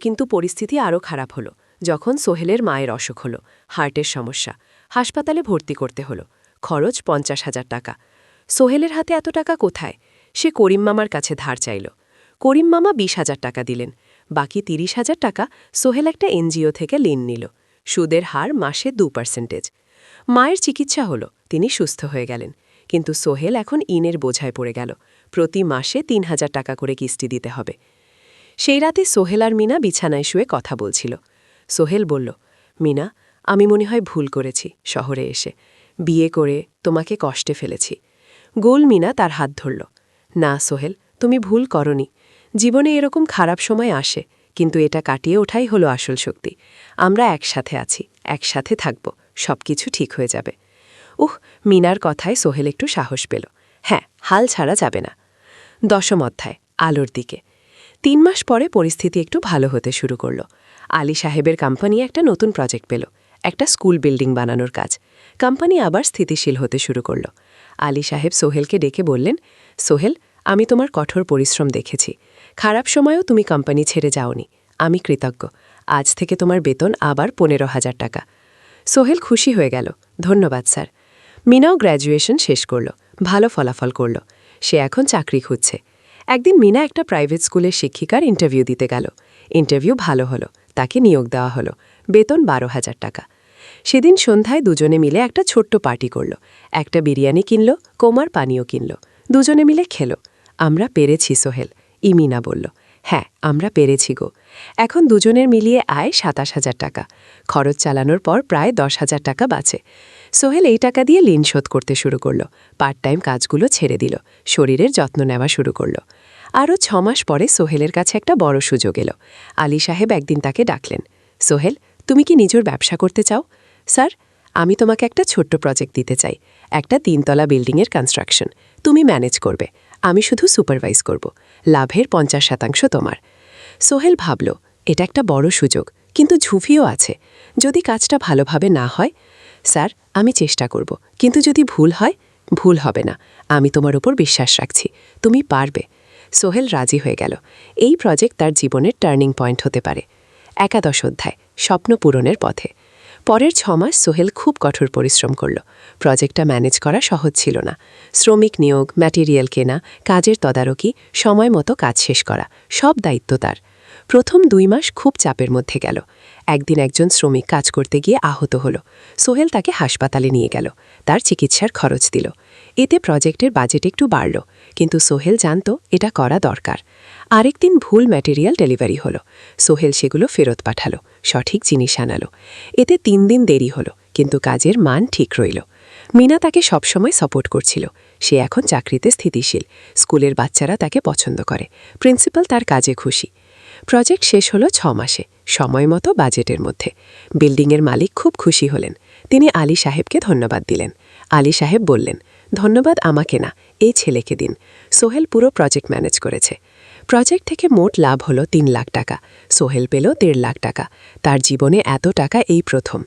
কিন্তু পরিস্থিতি আরও খারাপ হলো যখন সোহেলের মায়ের অসুখ হলো, হার্টের সমস্যা। হাসপাতালে ভর্তি করতে হলো। খরচ 50,000 টাকা। সোহেলের হাতে এত টাকা কোথায়? সে করিম মামার কাছে ধার চাইল। করিম মামা 20,000 টাকা দিলেন। বাকি 30,000 টাকা সোহেল একটা এনজিও থেকে ঋণ নিল। সুদের হার মাসে 2%। মায়ের চিকিৎসা হলো, তিনি সুস্থ হয়ে গেলেন। কিন্তু সোহেল এখন ঋণের বোঝায় পড়ে গেল। প্রতি মাসে 3,000 টাকা করে কিস্তি দিতে হবে। সেই রাতে সোহেল আর মিনা বিছানায় শুয়ে কথা বলছিল। সোহেল বলল, মিনা, আমি মনে হয় ভুল করেছি শহরে এসে। বিয়ে করে তোমাকে কষ্টে ফেলেছি। গোল মিনা তার হাত ধরল। না সোহেল, তুমি ভুল করনি। জীবনে এরকম খারাপ সময় আসে, কিন্তু এটা কাটিয়ে ওঠাই হলো আসল শক্তি। আমরা একসাথে আছি, একসাথে থাকব, সবকিছু ঠিক হয়ে যাবে। মিনার কথায় সোহেল একটু সাহস পেল। হ্যাঁ, হাল ছাড়া যাবে না। 10ম অধ্যায়, আলোর দিকে। 3 মাস পরে পরিস্থিতি একটু ভালো হতে শুরু করল। আলী সাহেবের কোম্পানি একটা নতুন প্রজেক্ট পেল, একটা স্কুল বিল্ডিং বানানোর কাজ। কোম্পানি আবার স্থিতিশীল হতে শুরু করল। আলী সাহেব সোহেলকে ডেকে বললেন, সোহেল, আমি তোমার কঠোর পরিশ্রম দেখেছি। খারাপ সময়েও তুমি কোম্পানি ছেড়ে যাওনি। আমি কৃতজ্ঞ। আজ থেকে তোমার বেতন আবার 15,000 টাকা। সোহেল খুশি হয়ে গেল। ধন্যবাদ স্যার। মিনাও গ্র্যাজুয়েশন শেষ করল, ভালো ফলাফল করল। সে এখন চাকরি খুঁজছে। একদিন মিনা একটা প্রাইভেট স্কুলের শিক্ষিকার ইন্টারভিউ দিতে গেল। ইন্টারভিউ ভালো হলো, তাকে নিয়োগ দেওয়া হলো, বেতন 12,000 টাকা। সেদিন সন্ধ্যায় দুজনে মিলে একটা ছোট্ট পার্টি করল। একটা বিরিয়ানি কিনল, কোমার পানীয় কিনল, দুজনে মিলে খেল। আমরা পেরেছি সোহেল, ইমিনা বলল। হ্যাঁ, আমরা পেরেছি গো। এখন দুজনের মিলিয়ে আয় 27,000 টাকা। খরচ চালানোর পর প্রায় 10,000 টাকা বাঁচে। সোহেল এই টাকা দিয়ে ঋণ শোধ করতে শুরু করল, পার্ট টাইম কাজগুলো ছেড়ে দিল, শরীরের যত্ন নেওয়া শুরু করল। আরও 6 মাস পরে সোহেলের কাছে একটা বড় সুযোগ এলো। আলী সাহেব একদিন তাকে ডাকলেন। সোহেল, তুমি কি নিজের ব্যবসা করতে চাও? স্যার, আমি তোমাকে একটা ছোট্ট প্রজেক্ট দিতে চাই, একটা 3তলা বিল্ডিংয়ের কনস্ট্রাকশন। তুমি ম্যানেজ করবে, আমি শুধু সুপারভাইজ করব। লাভের 50% তোমার। সোহেল ভাবল, এটা একটা বড় সুযোগ, কিন্তু ঝুঁকিও আছে। যদি কাজটা ভালোভাবে না হয়? স্যার, আমি চেষ্টা করব, কিন্তু যদি ভুল হয়? ভুল হবে না, আমি তোমার উপর বিশ্বাস রাখছি, তুমি পারবে। সোহেল রাজি হয়ে গেল। এই প্রজেক্ট তার জীবনের টার্নিং পয়েন্ট হতে পারে। 11 অধ্যায়, স্বপ্ন পূরণের পথে। পরের 6 মাস সোহেল খুব কঠোর পরিশ্রম করল। প্রজেক্টটা ম্যানেজ করা সহজ ছিল না। শ্রমিক নিয়োগ, ম্যাটেরিয়াল কেনা, কাজের তদারকি, সময় মতো কাজ শেষ করা, সব দায়িত্ব তার। প্রথম 2 মাস খুব চাপের মধ্যে গেল। একদিন একজন শ্রমিক কাজ করতে গিয়ে আহত হল। সোহেল তাকে হাসপাতালে নিয়ে গেল, তার চিকিৎসার খরচ দিল। এতে প্রজেক্টের বাজেট একটু বাড়ল, কিন্তু সোহেল জানত এটা করা দরকার। আরেকদিন ভুল ম্যাটেরিয়াল ডেলিভারি হলো। সোহেল সেগুলো ফেরত পাঠালো, সঠিক জিনিস আনালো। এতে 3 দিন দেরি হলো, কিন্তু কাজের মান ঠিক রইল। মিনা তাকে সবসময় সাপোর্ট করছিল। সে এখন চাকরিতে স্থিতিশীল, স্কুলের বাচ্চারা তাকে পছন্দ করে, প্রিন্সিপাল তার কাজে খুশি। প্রজেক্ট শেষ হলো 6 মাসে, সময় মতো বাজেটের মধ্যে। বিল্ডিংয়ের মালিক খুব খুশি হলেন। তিনি আলী সাহেবকে ধন্যবাদ দিলেন। আলী সাহেব বললেন, ধন্যবাদ আমাকে না, এই ছেলেকে দিন। সোহেল পুরো প্রজেক্ট ম্যানেজ করেছে। প্রজেক্ট থেকে মোট লাভ হলো 3 লাখ টাকা। সোহেল পেল 1.5 লাখ টাকা। তার জীবনে এত টাকা এই প্রথম।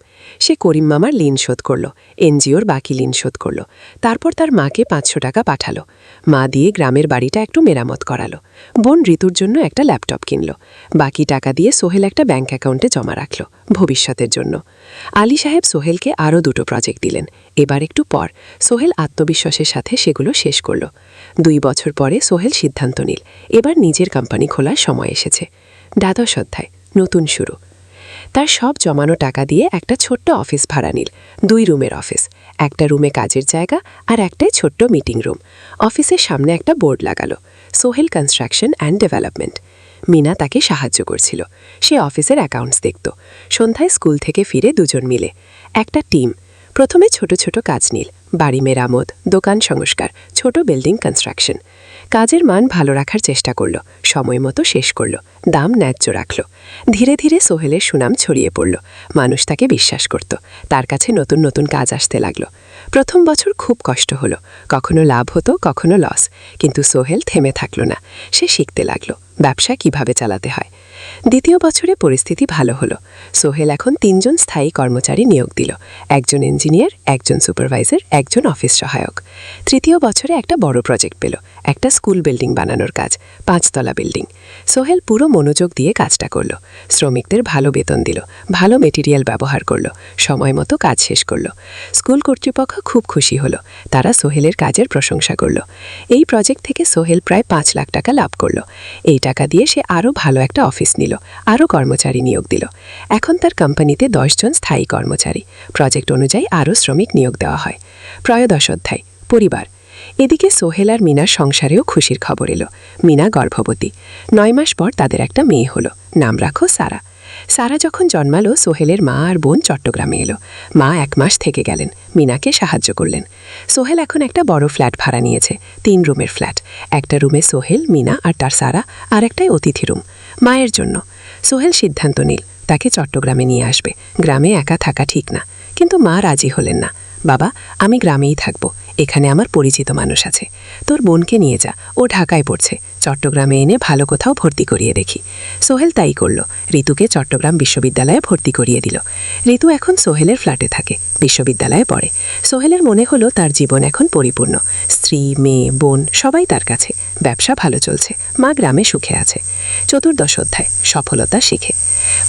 সে করিম মামার ঋণ শোধ করল, এনজিওর বাকি ঋণ শোধ করল। তারপর তার মাকে 500 টাকা পাঠালো। মা দিয়ে গ্রামের বাড়িটা একটু মেরামত করালো। বোন ঋতুর জন্য একটা ল্যাপটপ কিনল। বাকি টাকা দিয়ে সোহেল একটা ব্যাংক অ্যাকাউন্টে জমা রাখল, ভবিষ্যতের জন্য। আলী সাহেব সোহেলকে আরও 2টো প্রজেক্ট দিলেন। এবার একটু পর সোহেল আত্মবিশ্বাসের সাথে সেগুলো শেষ করল। 2 বছর পরে সোহেল সিদ্ধান্ত নিল, এবার নিজের কোম্পানি খোলার সময় এসেছে। 12 অধ্যায়, নতুন শুরু। তার সব জমানো টাকা দিয়ে একটা ছোট্ট অফিস ভাড়া নিল। 2 রুমের অফিস, একটা রুমে কাজের জায়গা আর একটাই ছোট্ট মিটিং রুম। অফিসের সামনে একটা বোর্ড লাগালো, Sohel construction and development. Meena তাকে সাহায্য করছিল। সে অফিসের অ্যাকাউন্টস দেখত। সন্ধ্যায় স্কুল থেকে ফিরে দুজন মিলে একটা টিম। প্রথমে ছোট ছোট কাজ নিল, বাড়ি মেরামত, দোকান সংস্কার, ছোট বিল্ডিং কনস্ট্রাকশন। কাজের মান ভালো রাখার চেষ্টা করল, সময় মতো শেষ করল, দাম ন্যায্য রাখল। ধীরে ধীরে সোহেলের সুনাম ছড়িয়ে পড়ল। মানুষ তাকে বিশ্বাস করত। তার কাছে নতুন নতুন কাজ আসতে লাগলো। প্রথম বছর খুব কষ্ট হলো, কখনো লাভ হতো, কখনো লস। কিন্তু সোহেল থেমে থাকল না। সে শিখতে লাগলো ব্যবসা কিভাবে চালাতে হয়। দ্বিতীয় বছরে পরিস্থিতি ভালো হলো। সোহেল এখন 3 জন স্থায়ী কর্মচারী নিয়োগ দিল, একজন ইঞ্জিনিয়ার, একজন সুপারভাইজার, একজন অফিস সহায়ক। তৃতীয় বছরে একটা বড় প্রজেক্ট পেল, একটা স্কুল বিল্ডিং বানানোর কাজ, 5 তলা বিল্ডিং। সোহেল পুরো মনোযোগ দিয়ে কাজটা করল। শ্রমিকদের ভালো বেতন দিল, ভালো মেটেরিয়াল ব্যবহার করল, সময় মতো কাজ শেষ করল। স্কুল কর্তৃপক্ষ খুব খুশি হলো। তারা সোহেলের কাজের প্রশংসা করল। এই প্রজেক্ট থেকে সোহেল প্রায় 5 লাখ টাকা লাভ করল। এই টাকা দিয়ে সে আরও ভালো একটা অফিস নিল, আরও কর্মচারী নিয়োগ দিল। এখন তার কোম্পানিতে 10 জন স্থায়ী কর্মচারী। প্রজেক্ট অনুযায়ী আরও শ্রমিক নিয়োগ দেওয়া হয়। 13 অধ্যায়, পরিবার। এদিকে সোহেল আর মিনার সংসারেও খুশির খবর এলো। মিনা গর্ভবতী। 9 মাস পর তাদের একটা মেয়ে হলো, নাম রাখো সারা। সারা যখন জন্মালো, সোহেলের মা আর বোন চট্টগ্রামে এলো। মা 1 মাস থেকে গেলেন, মিনাকে সাহায্য করলেন। সোহেল এখন একটা বড় ফ্ল্যাট ভাড়া নিয়েছে, 3 রুমের ফ্ল্যাট। একটা রুমে সোহেল, মিনা আর তার সারা, আর একটাই অতিথি রুম মায়ের জন্য। সোহেল সিদ্ধান্ত নিল তাকে চট্টগ্রামে নিয়ে আসবে। গ্রামে একা থাকা ঠিক না। কিন্তু মা রাজি হলেন না। বাবা, আমি গ্রামেই থাকবো, এখানে আমার পরিচিত মানুষ আছে। তোর বোনকে নিয়ে যা, ও ঢাকায় পড়ছে, চট্টগ্রামে এনে ভালো কোথাও ভর্তি করিয়ে দেখি। সোহেল তাই করল। ঋতুকে চট্টগ্রাম বিশ্ববিদ্যালয়ে ভর্তি করিয়ে দিল। ঋতু এখন সোহেলের ফ্ল্যাটে থাকে, বিশ্ববিদ্যালয়ে পড়ে। সোহেলের মনে হলো তার জীবন এখন পরিপূর্ণ। স্ত্রী, মেয়ে, বোন সবাই তার কাছে। ব্যবসা ভালো চলছে, মা গ্রামে সুখে আছে। 14 অধ্যায়, সফলতা শিখে।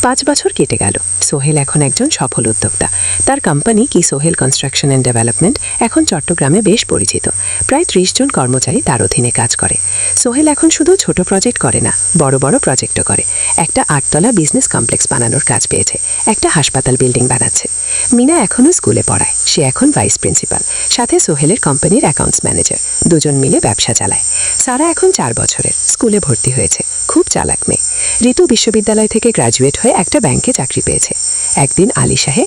5 বছর কেটে গেল। সোহেল এখন একজন সফল উদ্যোক্তা। তার কোম্পানি কি সোহেল কনস্ট্রাকশন অ্যান্ড ডেভেলপমেন্ট এখন চট্টগ্রামে বেশ পরিচিত। প্রায় 30 জন কর্মচারী তার অধীনে কাজ করে। সোহেল এখন শুধু ছোট প্রজেক্ট করে না, বড় বড় প্রজেক্টও করে। একটা 8তলা বিজনেস কমপ্লেক্স বানানোর কাজ পেয়েছে, একটা হাসপাতাল বিল্ডিং বানাচ্ছে। মিনা এখনও স্কুলে পড়ায়, সে এখন ভাইস প্রিন্সিপাল, সাথে সোহেলের কোম্পানির অ্যাকাউন্টস ম্যানেজার। দুজন মিলে ব্যবসা চালায়। সারা এখন 4 বছরের, স্কুলে ভর্তি হয়েছে, খুব চালাক মেয়ে। ঋতু বিশ্ববিদ্যালয় থেকে গ্র্যাজুয়েট হয়ে একটা ব্যাংকে চাকরি পেয়েছে। একদিন আলী সাহেব